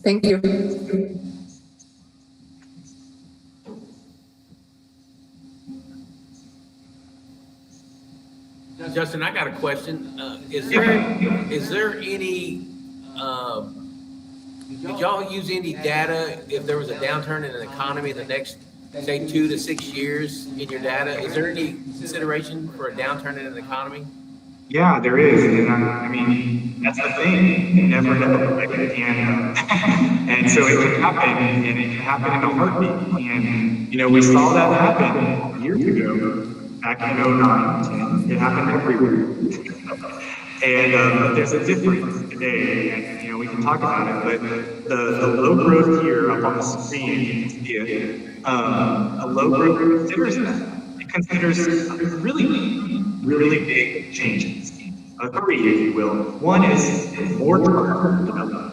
Thank you. Justin, I got a question. Is there any, did y'all use any data if there was a downturn in an economy in the next, say, 2 to 6 years in your data? Is there any consideration for a downturn in an economy? Yeah, there is, and I mean, that's the thing, you never know, like, and so it can happen, and it can happen in a heartbeat, and, you know, we saw that happen years ago, back in 09, 10, it happened everywhere, and but there's a difference today, and, you know, we can talk about it, but the low growth here up on the screen, you can see it, a low growth considers that. It considers really big changes. 3, if you will. One is more charter development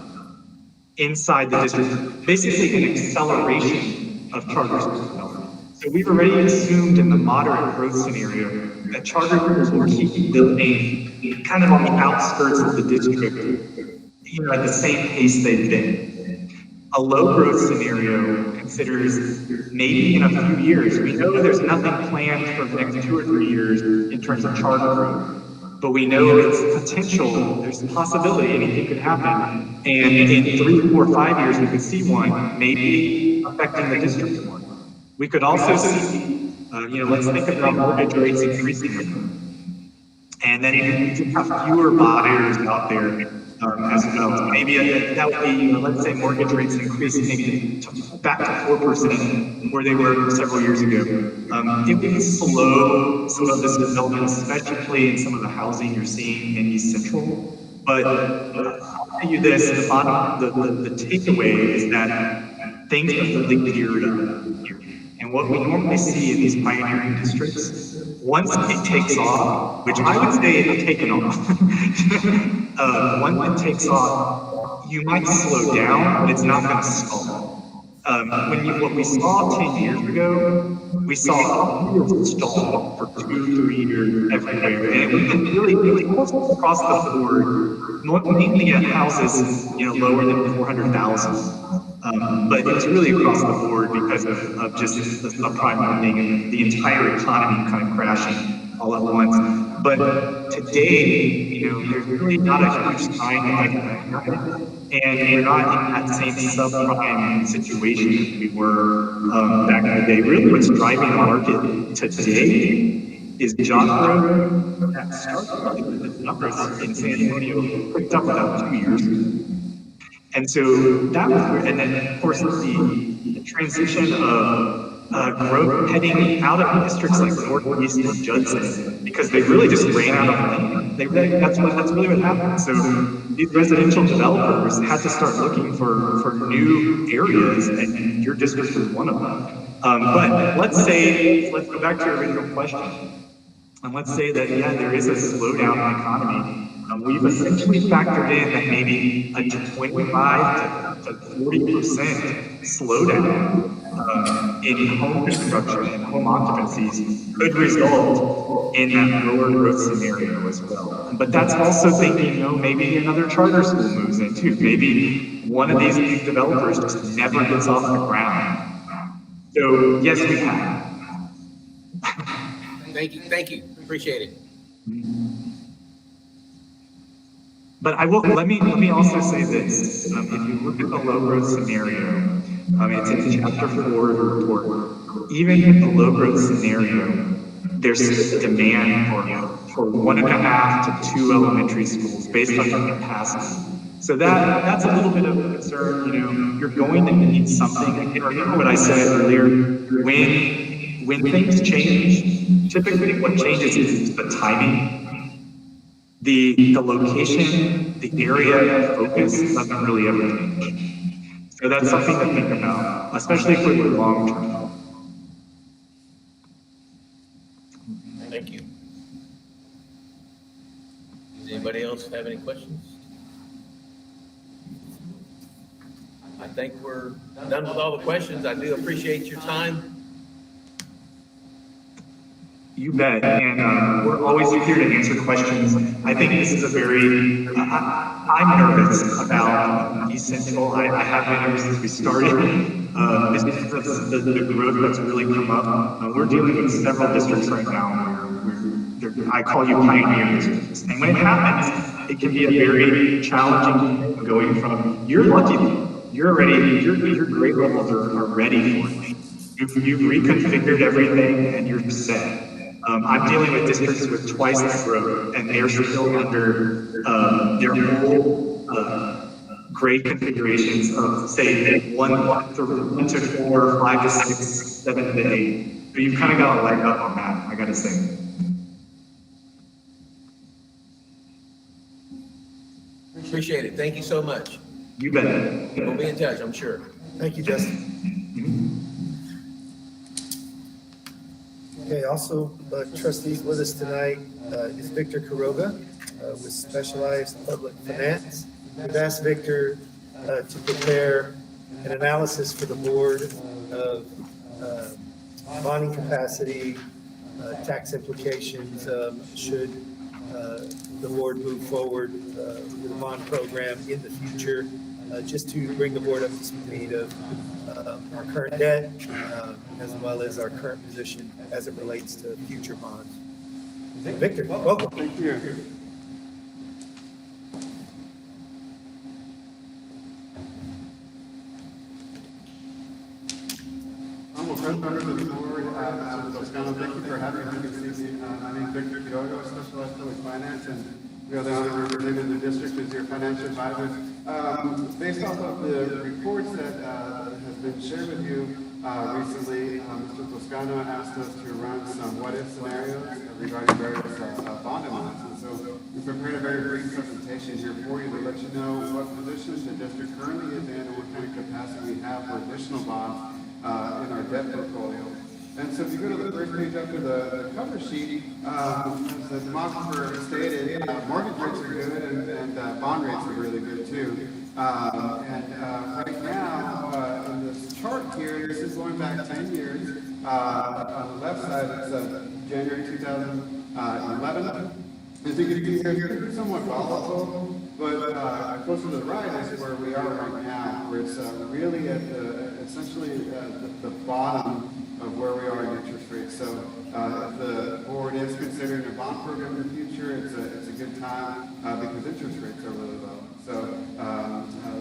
inside the district, basically an acceleration of charter development. So we've already assumed in the moderate growth scenario that charter schools will keep building kind of on the outskirts of the district, you know, at the same pace they've been. A low growth scenario considers maybe in a few years, we know there's nothing planned for the next 2 or 3 years in terms of charter growth, but we know it's potential, there's a possibility, anything could happen. And in 3, 4, 5 years, we could see one, maybe affecting the district more. We could also see, let's think about mortgage rates increasing. And then you just have fewer buyers out there as well. So maybe that would be, let's say mortgage rates increase maybe back to 4% where they were several years ago. It would slow some of this development, especially in some of the housing you're seeing in East Central. But I'll tell you this, the takeaway is that things are really geared up here. And what we normally see in these pioneering districts, once it takes off, which I would say it's taken off, once it takes off, you might slow down, but it's not going to stall. What we saw 10 years ago, we saw real stall for 2, 3 years everywhere, and it was really, really across the board, mainly at houses, lower than 400,000. But it was really across the board because of just the subprime lending and the entire economy kind of crashing all at once. But today, there's really not a huge sign that can and we're not in that same subprime situation that we were back in the day. Really, what's driving the market today is job growth. That started with the numbers in San Antonio picked up about 2 years ago. And so that was where, and then of course the transition of growth heading out of districts like Northeast and Judson, because they really just ran out of land. That's really what happened. So these residential developers had to start looking for new areas, and your district was one of them. But let's go back to your original question. And let's say that, there is a slowdown in the economy. We've essentially factored in that maybe a 25 to 40% slowdown in home construction and home occupancies could result in that lower growth scenario as well. But that's also thinking, maybe another charter school moves in too. Maybe one of these big developers just never gets off the ground. So yes, we have. Thank you, appreciate it. But let me also say this, if you look at the low growth scenario, it's in chapter 4 of the report, even in the low growth scenario, there's a demand for 1.5 to 2 elementary schools based on your capacity. So that's a little bit of a concern, you're going to need something. And remember what I said earlier, when things change, typically what changes is the timing. The location, the area of focus doesn't really ever change. So that's something to think about, especially for the long term. Thank you. Does anybody else have any questions? I think we're done with all the questions. I do appreciate your time. You bet, and we're always here to answer questions. I think this is a very, I'm nervous about East Central. I have been ever since we started. This is the growth that's really come up. We're dealing with several districts right now where I call you pioneer districts. And when it happens, it can be a very challenging thing going from, you're lucky, you're ready, your grade levels are ready for it. You've reconfigured everything and you're set. I'm dealing with districts with twice the growth, and they're still under their whole grade configurations of, say, 1 to 4, 5 to 6, 7 to 8. So you've kind of got a leg up on that, I gotta say. Appreciate it. Thank you so much. You bet. We'll be in touch, I'm sure. Thank you, Justin. Okay, also trustees with us tonight is Victor Quiroga with Specialized Public Finance. We've asked Victor to prepare an analysis for the board of bonding capacity, tax implications should the board move forward with a bond program in the future, just to bring the board up to speed of our current debt, as well as our current position as it relates to future bonds. Victor, welcome. Thank you. Well, first members of the board, Mr. Toscano, thank you for having me this evening. My name is Victor Quiroga, Specialized Public Finance, and we are the honor of representing the district as your financial advisors. Based off of the reports that has been shared with you recently, Mr. Toscano asked us to run some what-if scenarios regarding various bond amounts. And so we prepared a very brief presentation here for you to let you know what positions the district currently is in and what kind of capacity we have for additional bonds in our debt portfolio. And so if you go to the first page after the cover sheet, as the demographer stated, mortgage rates are good and bond rates are really good too. Right now, in this chart here, this is going back 10 years. On the left side, it's January 2011. As you can see here, it's somewhat volatile, but closer to the right is where we are right now, where it's really at essentially the bottom of where we are in interest rates. So if the board is considering a bond program in the future, it's a good time because interest rates are really low. So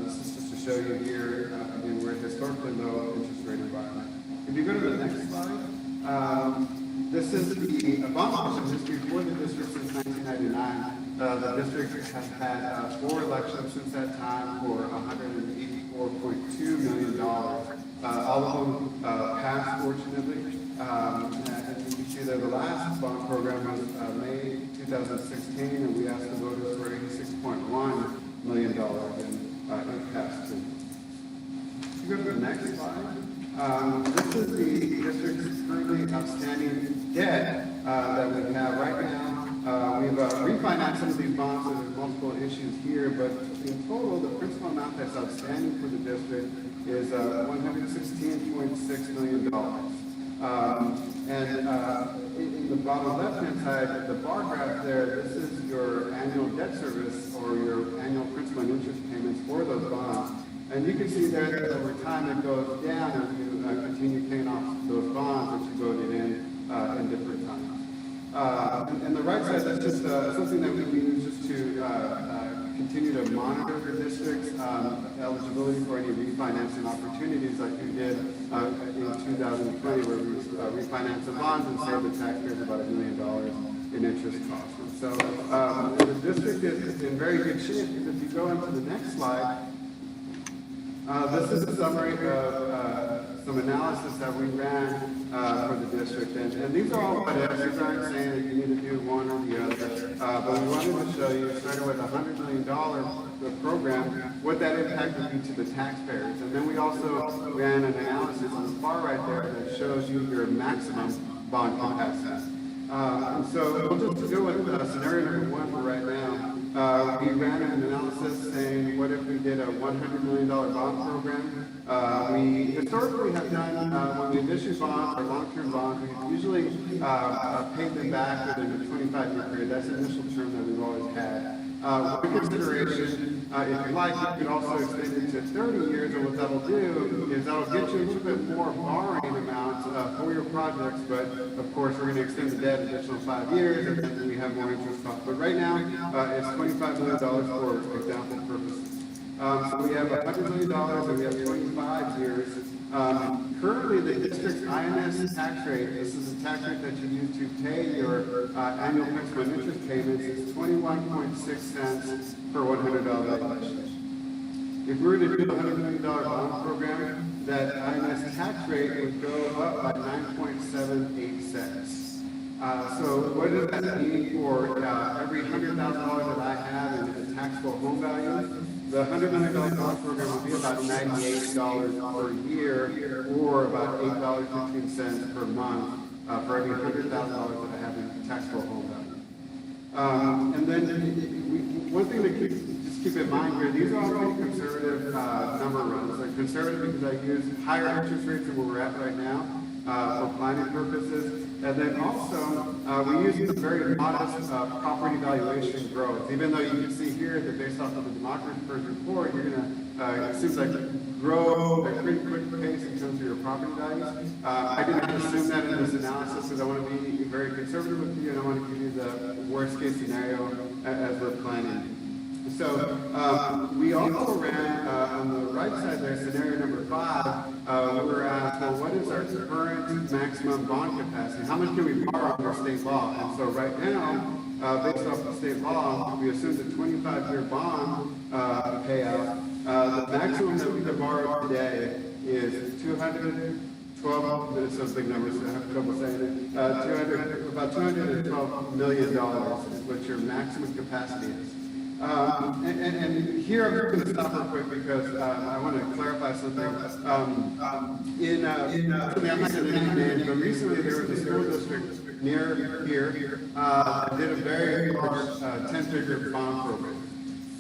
this is just to show you here, again, we're at historically low interest rate environment. If you go to the next slide, this is the bond issue history for the district since 1999. The district has had 4 elections since that time for $184.2 million. All of them passed, fortunately. And you can see that the last bond program was May 2016, and we asked the voters for $86.1 million, and it passed too. If you go to the next slide, this is the district's currently outstanding debt that we have right now. We've refinanced some of these bonds, so there's multiple issues here, but in total, the principal amount that's outstanding for the district is $116.6 million. In the bottom left-hand side, the bar graph there, this is your annual debt service or your annual principal and interest payments for those bonds. And you can see there that over time it goes down as you continue paying off those bonds that you voted in different times. And the right side, that's just something that we use just to continue to monitor the district's eligibility for any refinancing opportunities like we did in 2020, where we refinanced the bonds and saved the taxpayers about $1 million in interest costs. And so the district is in very good shape, because if you go into the next slide, this is a summary of some analysis that we ran for the district. And these are all what ifs. These aren't saying that you need to do one or the other. But we wanted to show you, starting with a $100 million program, what that impact would be to the taxpayers. And then we also ran an analysis on the far right there that shows you your maximum bond capacity. And so we'll just go with scenario number 1 for right now. We ran an analysis saying, what if we did a $100 million bond program? We historically have done, when we've issued bonds or long-term bonds, we usually paid them back within a 25-year period. That's the initial term that we've always had. With consideration, if you like, you could also extend it to 30 years, and what that'll do is that'll get you a little bit more borrowing amount for your projects, but of course, we're going to extend the debt an additional 5 years, and then we have more interest costs. But right now, it's $25 million for example purposes. So we have $100 million, and we have 25 years. Currently, the district's INS tax rate, this is the tax rate that you use to pay your annual principal and interest payments, is 21.6 cents per $100 If we were to do a $100 million bond program, that INS tax rate would go up by 9.78 cents. So what does that mean for every $100,000 that I have in taxable home value? The $100 million bond program would be about $98 per year, or about $8.15 per month for every $100,000 that I have in taxable home value. And then one thing to keep in mind here, these are all pretty conservative number runs. They're conservative because I use higher interest rates than where we're at right now for planning purposes. And then also, we use a very modest property valuation growth. Even though you can see here that based off of the demographer's report, you're going to it seems like grow at a pretty quick pace in terms of your property values. I did not assume that in this analysis because I want to be very conservative with you and I want to give you the worst case scenario as we're planning. So we also ran on the right side there, scenario number 5. We were asked, well, what is our current maximum bond capacity? How much can we borrow under state law? And so right now, based off the state law, we assume the 25-year bond payout. The maximum that we can borrow today is 212. It's a big number, so I have trouble saying it. About $212 million is what your maximum capacity is. And here I'm going to stop real quick because I want to clarify something. I'm not going to name names, but recently there was a school district near here that did a very large 10-figure bond program.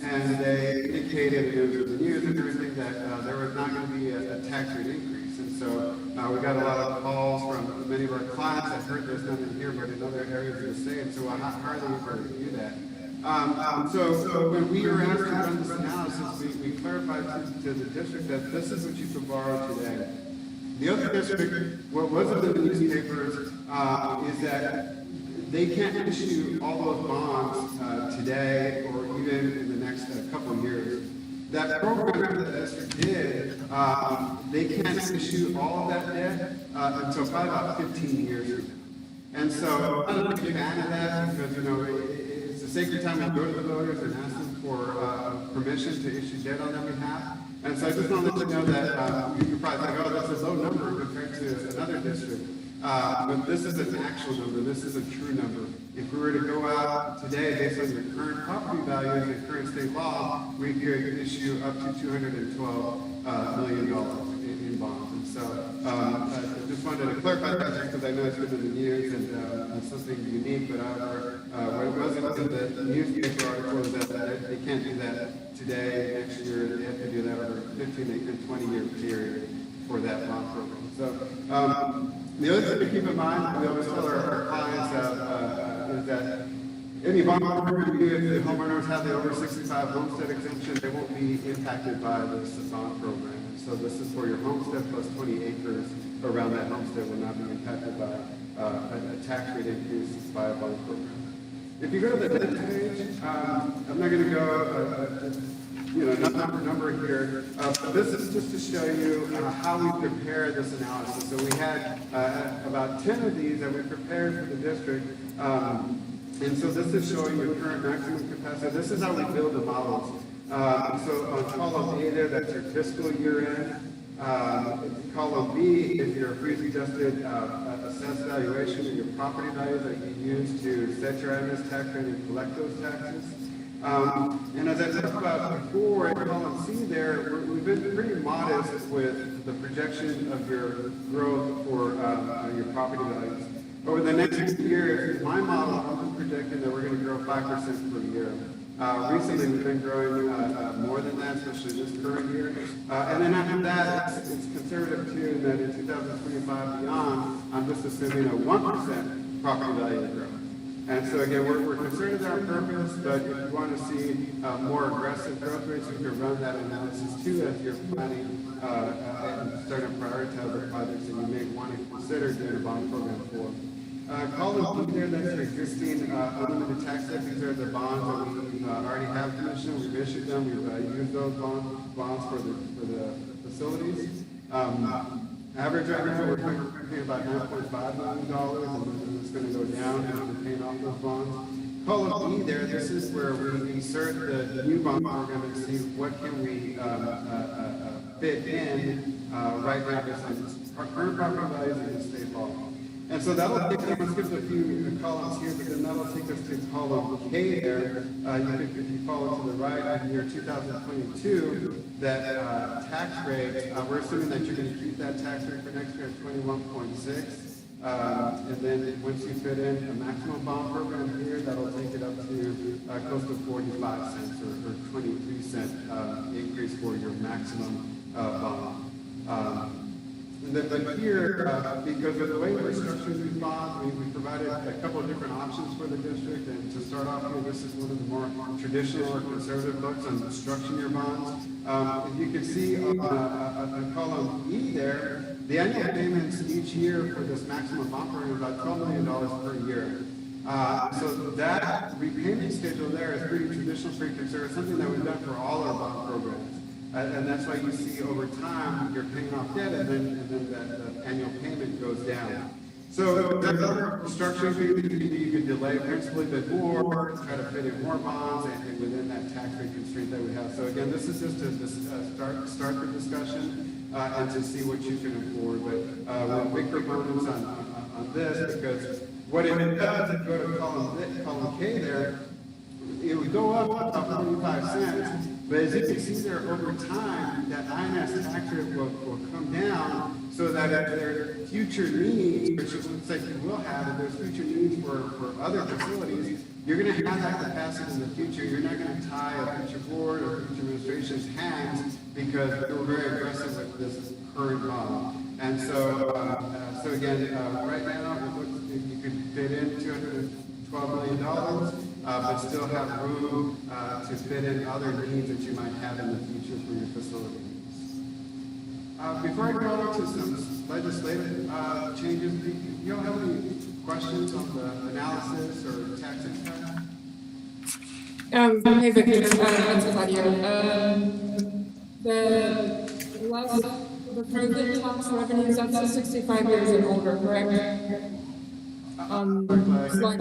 And they indicated it was in the news and everything that there was not going to be a tax rate increase. And so we got a lot of calls from many of our clients. I've heard there's none in here, but in other areas of the state. So how are they going to do that? So when we were asked to run this analysis, we clarified to the district that this is what you can borrow today. The other district, what wasn't in the newspapers, is that they can't issue all those bonds today or even in the next couple of years. That program that the district did, they can't issue all of that debt until probably about 15 years from now. And so I'm not a big fan of that because, it's a sacred time we go to the voters and ask them for permission to issue debt on their behalf. And so I just want to let you know that you can probably think, oh, that's a low number compared to another district. But this is an actual number. This is a true number. If we were to go out today based on your current property values and current state law, we could issue up to $212 million in bonds. And so I just wanted to clarify that just because I know it's been in the news and it's something unique, but what it wasn't in the newspaper article is that they can't do that today, next year. They have to do that over a 15 and 20-year period for that bond program. So the other thing to keep in mind, we always tell our clients is that any bond review, if the homeowners have the over 65 homestead exemption, they won't be impacted by this bond program. So this is for your homestead plus 20 acres around that homestead will not be impacted by a tax rate increase by a bond program. If you go to the next page, I'm not going to go number here. But this is just to show you how we prepare this analysis. So we had about 10 of these that we prepared for the district. And so this is showing your current maximum capacity. This is how we build the models. So on column A there, that's your fiscal year end. Column B is your freeze-adjusted assessed valuation of your property values that you use to set your IMS tax rate and collect those taxes. And as I talked about before, in column C there, we've been pretty modest with the projection of your growth for your property values. Over the next 6 years, my model, I'm projecting that we're going to grow 5% per year. Recently, we've been growing more than that, especially this current year. And then after that, it's conservative too, in that in 2025 and beyond, I'm just assuming a 1% property value growth. And so again, we're concerned with our purpose, but if you want to see more aggressive growth rates, you can run that analysis too as you're planning and starting to prioritize the projects that you may want to consider doing a bond program for. Column B there, that's your existing unlimited tax debt. These are the bonds that we already have commissioned. We've issued them. We've used those bonds for the facilities. Average right now, we're paying about $9.5 million, and it's going to go down as we're paying off those bonds. Column E there, this is where we insert the new bond program and see what can we fit in right now based on our current property values and the state law. And so that'll take us, let's skip a few columns here, but then that'll take us to column K there. If you follow to the right in year 2022, that tax rate, we're assuming that you're going to keep that tax rate for next year at 21.6. And then once you fit in a maximum bond program here, that'll take it up to close to 45 cents or 23-cent increase for your maximum bond. But here, because of the way we're structuring these bonds, we provided a couple of different options for the district. And to start off here, this is one of the more traditional or conservative looks on structuring your bonds. If you can see on column E there, the annual payments each year for this maximum bond program is about $12 million per year. So that repayment schedule there is pretty traditional, pretty conservative, something that we've done for all our bond programs. And that's why you see over time, you're paying off debt and then that annual payment goes down. So there's other structures you can delay principally a bit more, try to fit in more bonds and within that tax rate constraint that we have. So again, this is just to start the discussion and to see what you can afford. But we're big proponents on this because what it does, if you go to column K there, it would go up about 45 cents. But as you can see there, over time, that INS tax rate will come down so that if there are future needs, which it looks like you will have, if there's future needs for other facilities, you're going to have that capacity in the future. You're not going to tie a future board or future administration's hands because they were very aggressive with this current bond. And so, again, right now, it looks like you could fit in $212 million. But still have room to fit in other needs that you might have in the future for your facility. Before I go on to some legislative changes, do you all have any questions on the analysis or tax impact? Hey Victor, it's Claudia. The frozen tax revenues up to 65 years and older, correct? Slide 5.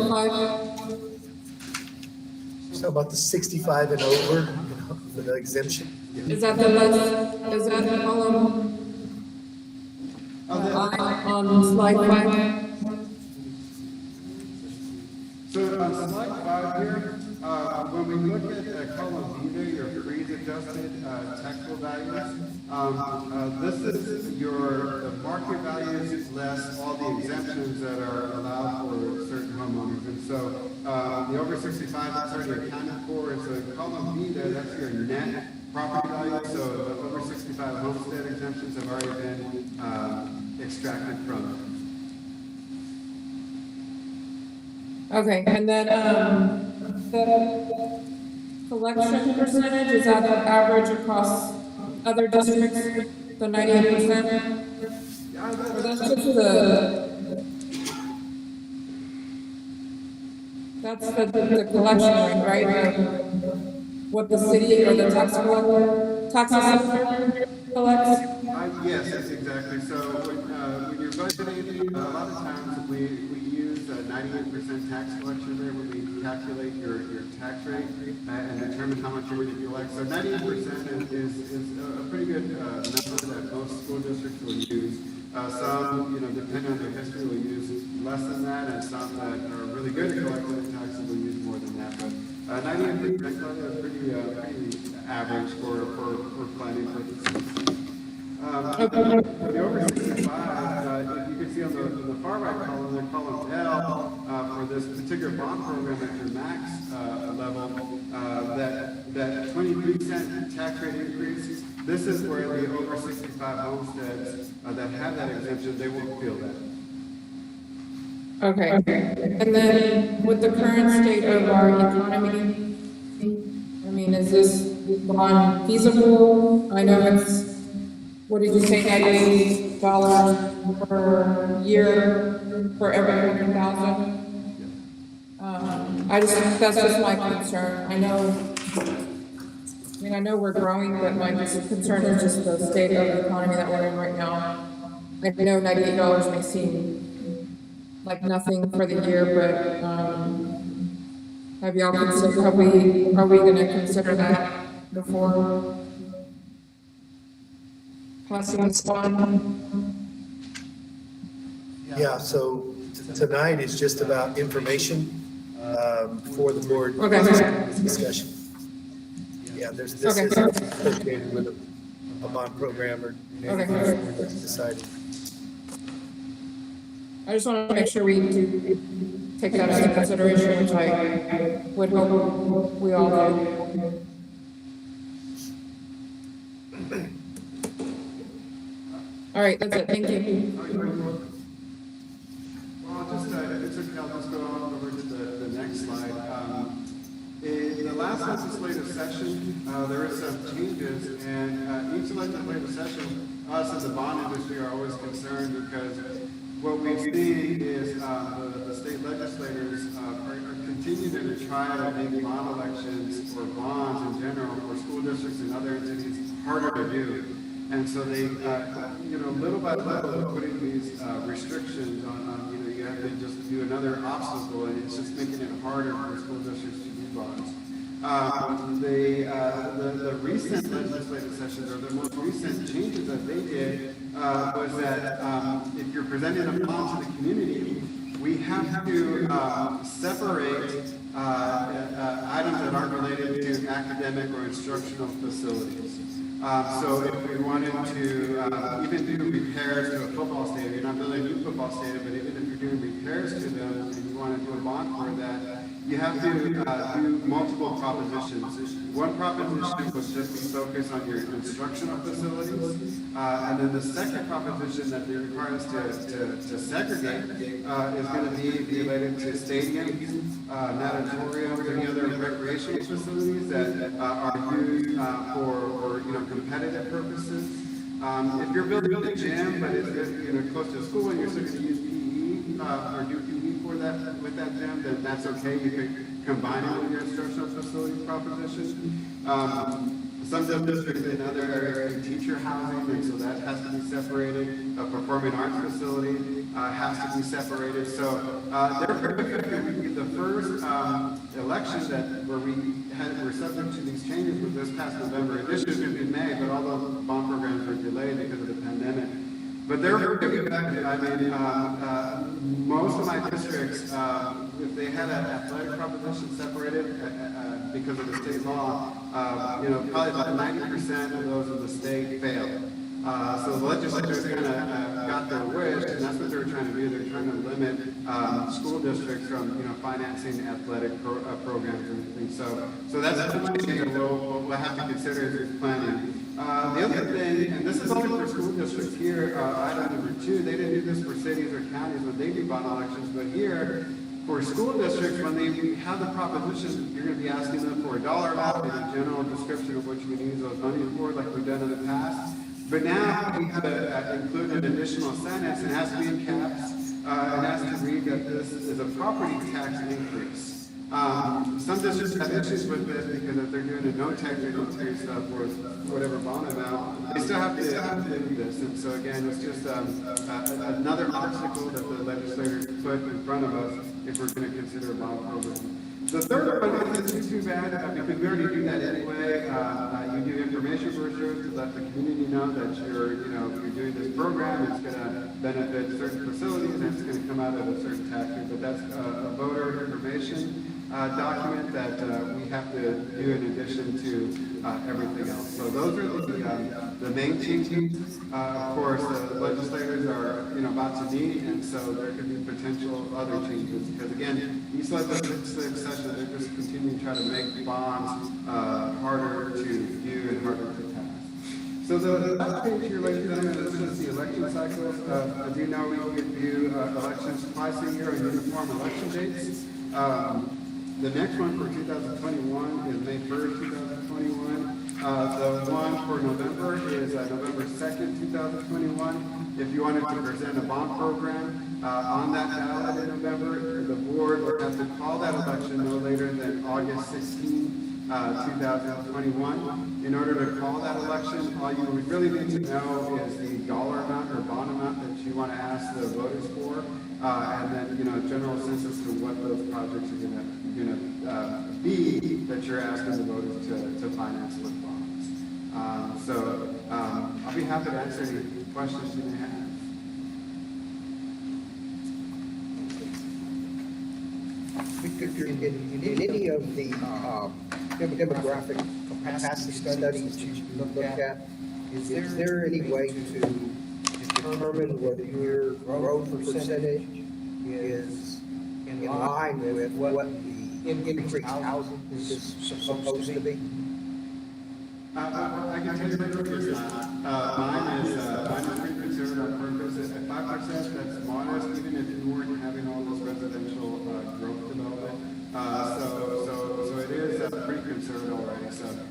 So about the 65 and over for the exemption. Is that the column on slide 5? So on slide 5 here, when we look at column B there, your freeze-adjusted taxable values, this is the market values less all the exemptions that are allowed for certain homeowners. And so the over 65 that's already accounted for. And so column B there, that's your net property value. So the over 65 homestead exemptions have already been extracted from it. Okay, and then the collection percentage, is that the average across other districts, the 98%? That's just the collection rate, right? What the city or the tax assessor collects? Yes, exactly. So when you're budgeting, a lot of times we use 98% tax collection there when we calculate your tax rate and determine how much you're going to collect. So 98% is a pretty good number that most school districts will use. Some, depending on their history, will use less than that, and some that are really good at collecting the taxes will use more than that. But 98% is pretty average for planning purposes. The over 65, you can see on the far right column, the column L, for this particular bond program at your max level, that 23% tax rate increase, this is where the over 65 homesteads that have that exemption, they won't feel that. Okay, and then with the current state of our economy, I mean, is this bond feasible? I know it's, what did you say, $98 per year for every 100,000? That's just my concern. I know we're growing, but my concern is just the state of the economy that we're in right now. I know $98 may seem like nothing for the year, but have y'all considered, are we gonna consider that before passing this on? Yeah, so tonight is just about information for the board discussion. Yeah, this is associated with a bond program or decided. I just want to make sure we do take that into consideration, which I would hope we all do. All All right, that's it, thank you. Well, it's okay, I'll just go on over to the next slide. In the last legislative session, there were some changes, and each legislative session, us as the bond industry are always concerned because what we've seen is the state legislators are continuing to try to make bond elections or bonds in general for school districts and other entities harder to do. And so they, little by little, putting these restrictions on, you have to just do another obstacle, and it's just making it harder for school districts to do bonds. The recent legislative sessions, or the most recent changes that they did, was that if you're presenting a bond to the community, we have to separate items that aren't related to academic or instructional facilities. So if we wanted to even do repairs to a football stadium, you're not building a new football stadium, but even if you're doing repairs to them and you want to do a bond for that, you have to do multiple propositions. One proposition was just be focused on your instructional facilities, and then the second proposition that they require us to segregate is going to be related to stadiums, natatoriums, any other recreational facilities that are used for competitive purposes. If you're building a gym, but it's close to a school and you're still going to use PE or do PE for that with that gym, then that's okay. You can combine it with your instructional facilities proposition. Some districts in other areas do teacher housing, and so that has to be separated. A performing arts facility has to be separated. So the first election where we're subject to these changes was this past November. And this was going to be May, but all those bond programs were delayed because of the pandemic. But they're effective. I mean, most of my districts, if they had an athletic proposition separated because of the state law, probably about 90% of those in the state failed. So the legislators kind of got their wish, and that's what they're trying to do. They're trying to limit school districts from, financing athletic programs and things. So that's one thing that we'll have to consider as we're planning. The other thing, and this is only for school districts here, item number 2, they didn't do this for cities or counties when they do bond elections, but here, for school districts, when they have the proposition, you're going to be asking them for a dollar amount and a general description of what you can use those monies for, like we've done in the past. But now we have to include an additional sentence, and it has to be in caps. It has to read that this is a property tax increase. Some districts have issues with this because if they're doing a no tax increase for whatever bond amount, they still have to do this. And so again, it's just another obstacle that the legislators put in front of us if we're going to consider a bond program. The third one isn't too bad because we already do that anyway. You do information brochures to let the community know that you're doing this program. It's going to benefit certain facilities and it's going to come out of a certain tax rate. But that's a voter information document that we have to do in addition to everything else. So those are the main changes. Of course, the legislators are about to meet, and so there could be potential other changes. Because again, each legislative session, they're just continuing to try to make bonds harder to do and harder to pass. So the last page here, ladies and gentlemen, this is the election cycles. As you know, we review elections twice a year on uniform election dates. The next one for 2021 is May 1st, 2021. The one for November is November 2nd, 2021. If you wanted to present a bond program on that ballot in November, the board would have to call that election no later than August 16, 2021. In order to call that election, all you would really need to know is the dollar amount or bond amount that you want to ask the voters for, and then a general sense as to what those projects are going to be that you're asking the voters to finance with bonds. I'll be happy to answer any questions you may have. In any of the demographic capacity studies you looked at, is there any way to determine whether your growth percentage is in line with what the increased housing is supposed to be? I can tell you that it's not. Mine is pretty conservative. on purpose. At 5%, that's modest, even if you weren't having all this residential growth development. So it is pretty conservative already.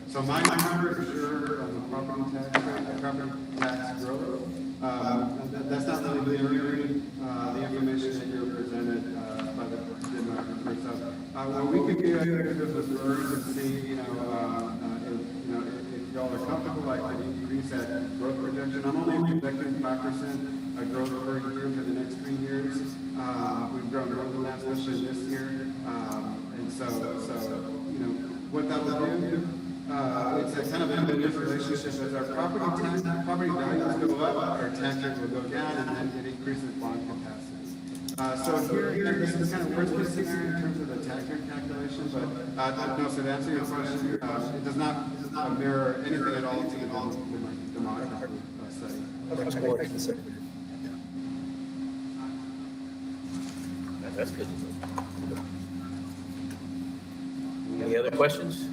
So my number for sure on the property tax rate, property tax growth. That's not really mirroring the information that you're presented by the market. So what we can do is observe and see, if y'all are comfortable, I can increase that growth projection. I'm only projecting 5% growth per year for the next 3 years. We've grown more than that, especially this year. And so what that will do, it's a kind of inverse relationship. As our property values go up, our tax rate will go down, and then it increases bond capacity. So here, this is kind of worst case scenario in terms of the tax rate calculation, but no, so to answer your question, it does not mirror anything at all to the demographic study. Much more conservative. That's good. Any other questions?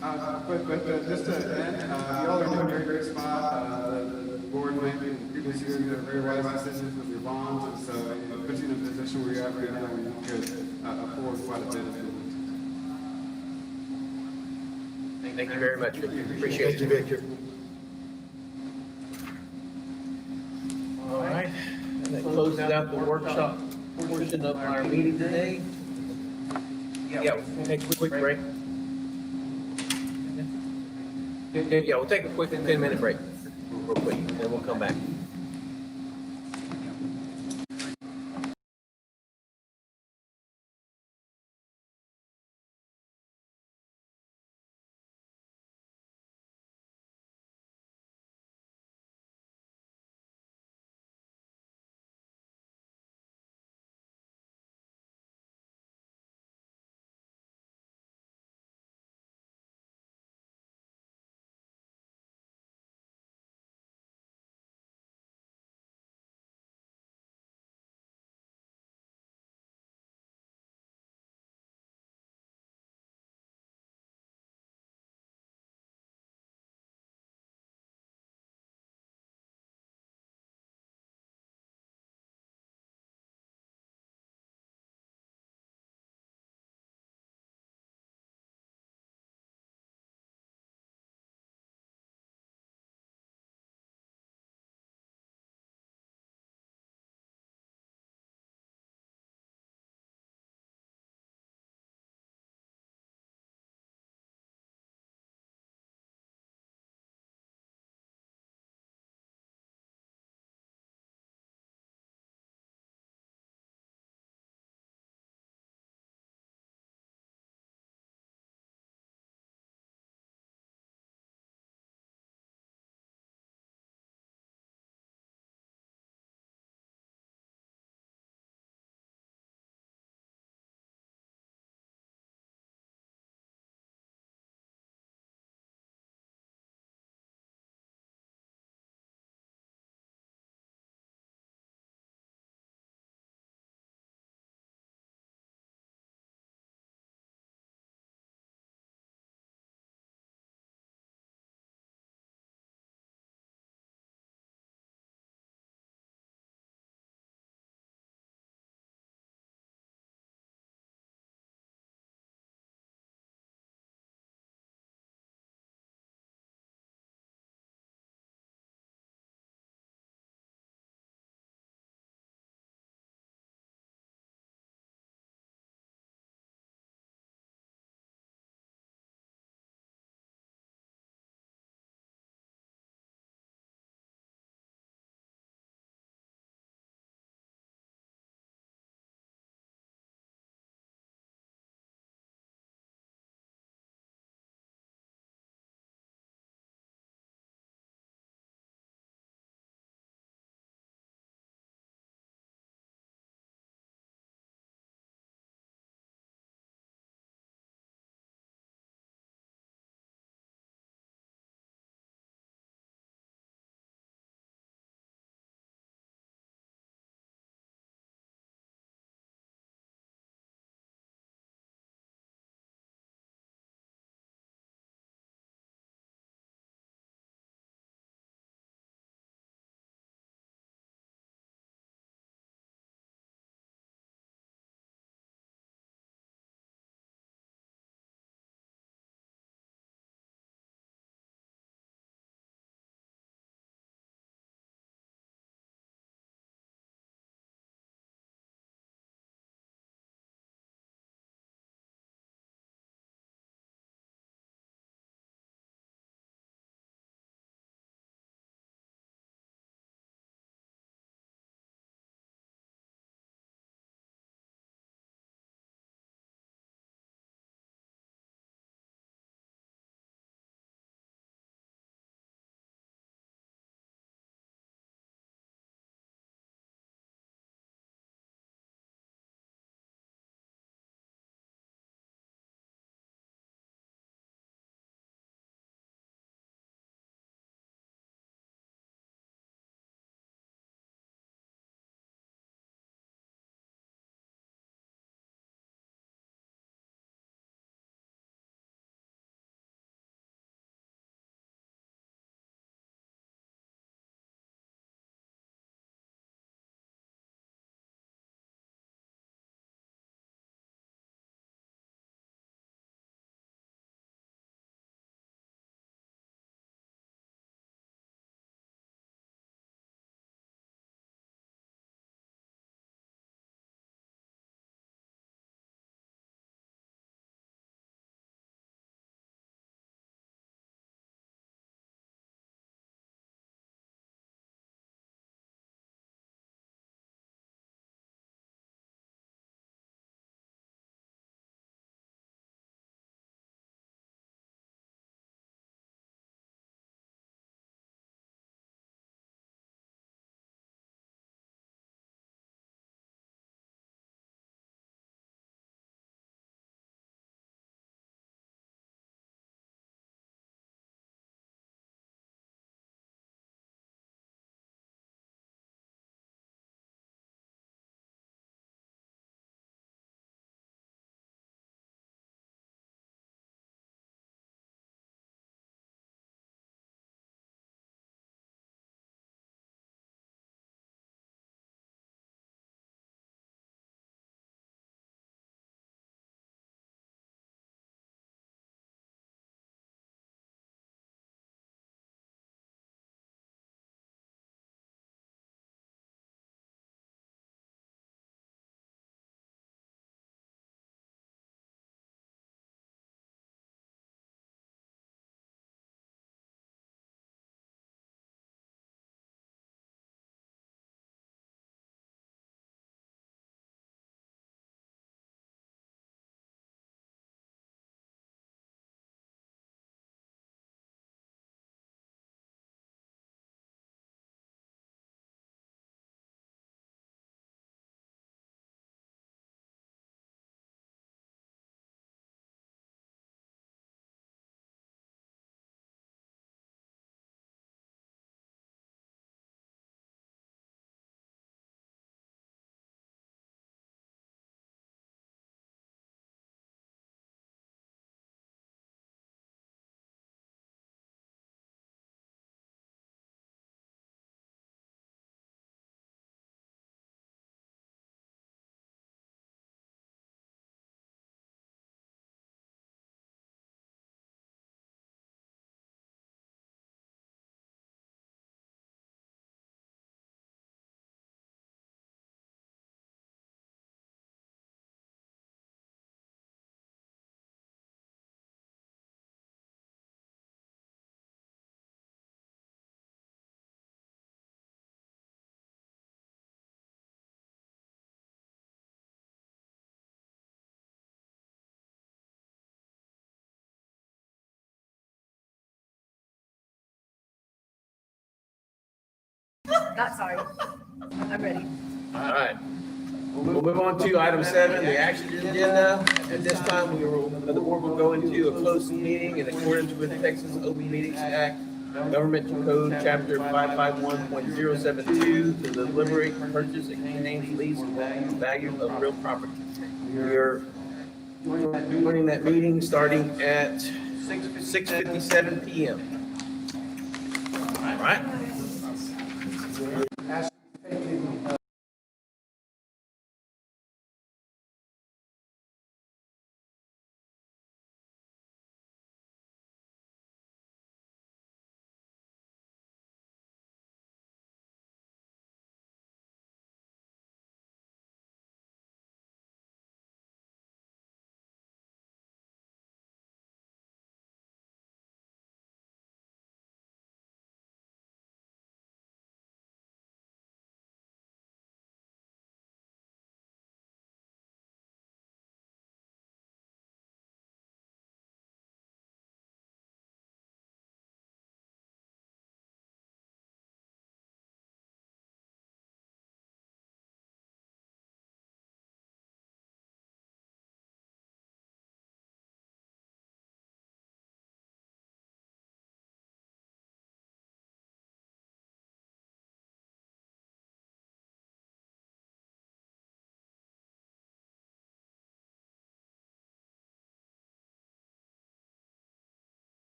But just to end, y'all are in a very great spot. The board made in previous years made very wise decisions with your bonds, and so it puts you in a position where you're at right now where you could afford quite a bit of it. Thank you very much, Victor. Appreciate Thank you, it. Victor. All right, that closes out the workshop portion of our meeting today. Yeah, we'll take a quick break. Yeah, we'll take a quick 10-minute break, real quick, and then we'll come back. Not sorry. I'm ready. All right. We'll move on to item 7, the action agenda. At this time, the board will go into a closed meeting in accordance with Texas Open Meetings Act, Government Code, Chapter 551.072, to deliberate, purchase, exchange, lease, value of real property. We are joining that meeting starting at 6:57 PM. All right?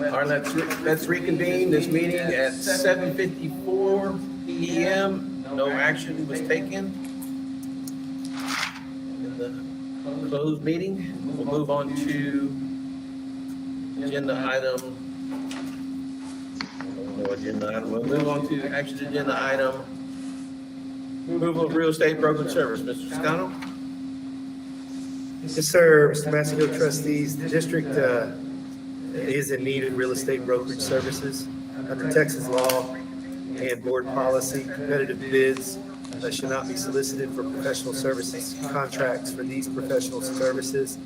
right, let's reconvene this meeting at 7:54 PM. No action was taken. In the closed meeting, we'll move on to agenda item. We'll move on to action agenda item. Approval of real estate brokerage service. Mr. Scano? Yes, sir, Mr. Massago trustees, the district is in need of real estate brokerage services. Under Texas law and board policy, competitive bids should not be solicited for professional services contracts for these professional services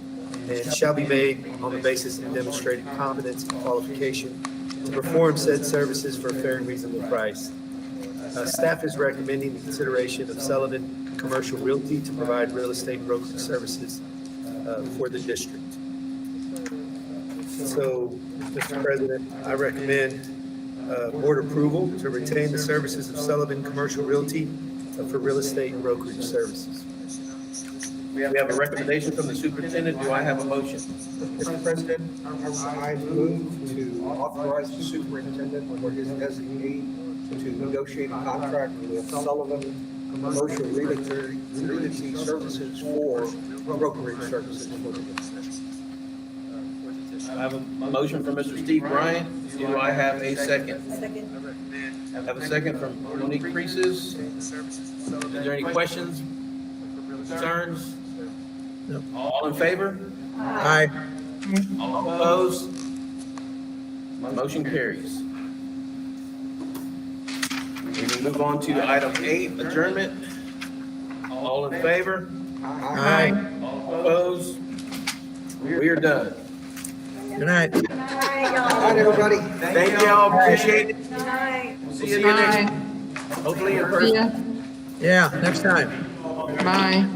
and shall be made on the basis of demonstrated competence and qualification to perform said services for a fair and reasonable price. Staff is recommending the consideration of Sullivan Commercial Realty to provide real estate brokerage services for the district. So, Mr. President, I recommend board approval to retain the services of Sullivan Commercial Realty for real estate brokerage services. We have a recommendation from the superintendent. Do I have a motion? Mr. President, I move to authorize the superintendent or his designee to negotiate a contract with Sullivan Commercial Realty Services for brokerage services for the district. I have a motion from Mr. Steve Bryant. Do I have a second? I have a second from Monique Creases. Is there any questions, concerns? No. All in favor? Aye. All opposed? Motion carries. We can move on to item 8, adjournment. All in favor? Aye. All opposed? We are done. Good night. Good night, everybody. Thank y'all, appreciate it. Good night. See you next, Bye. hopefully in See person. ya. Yeah, next time. Bye.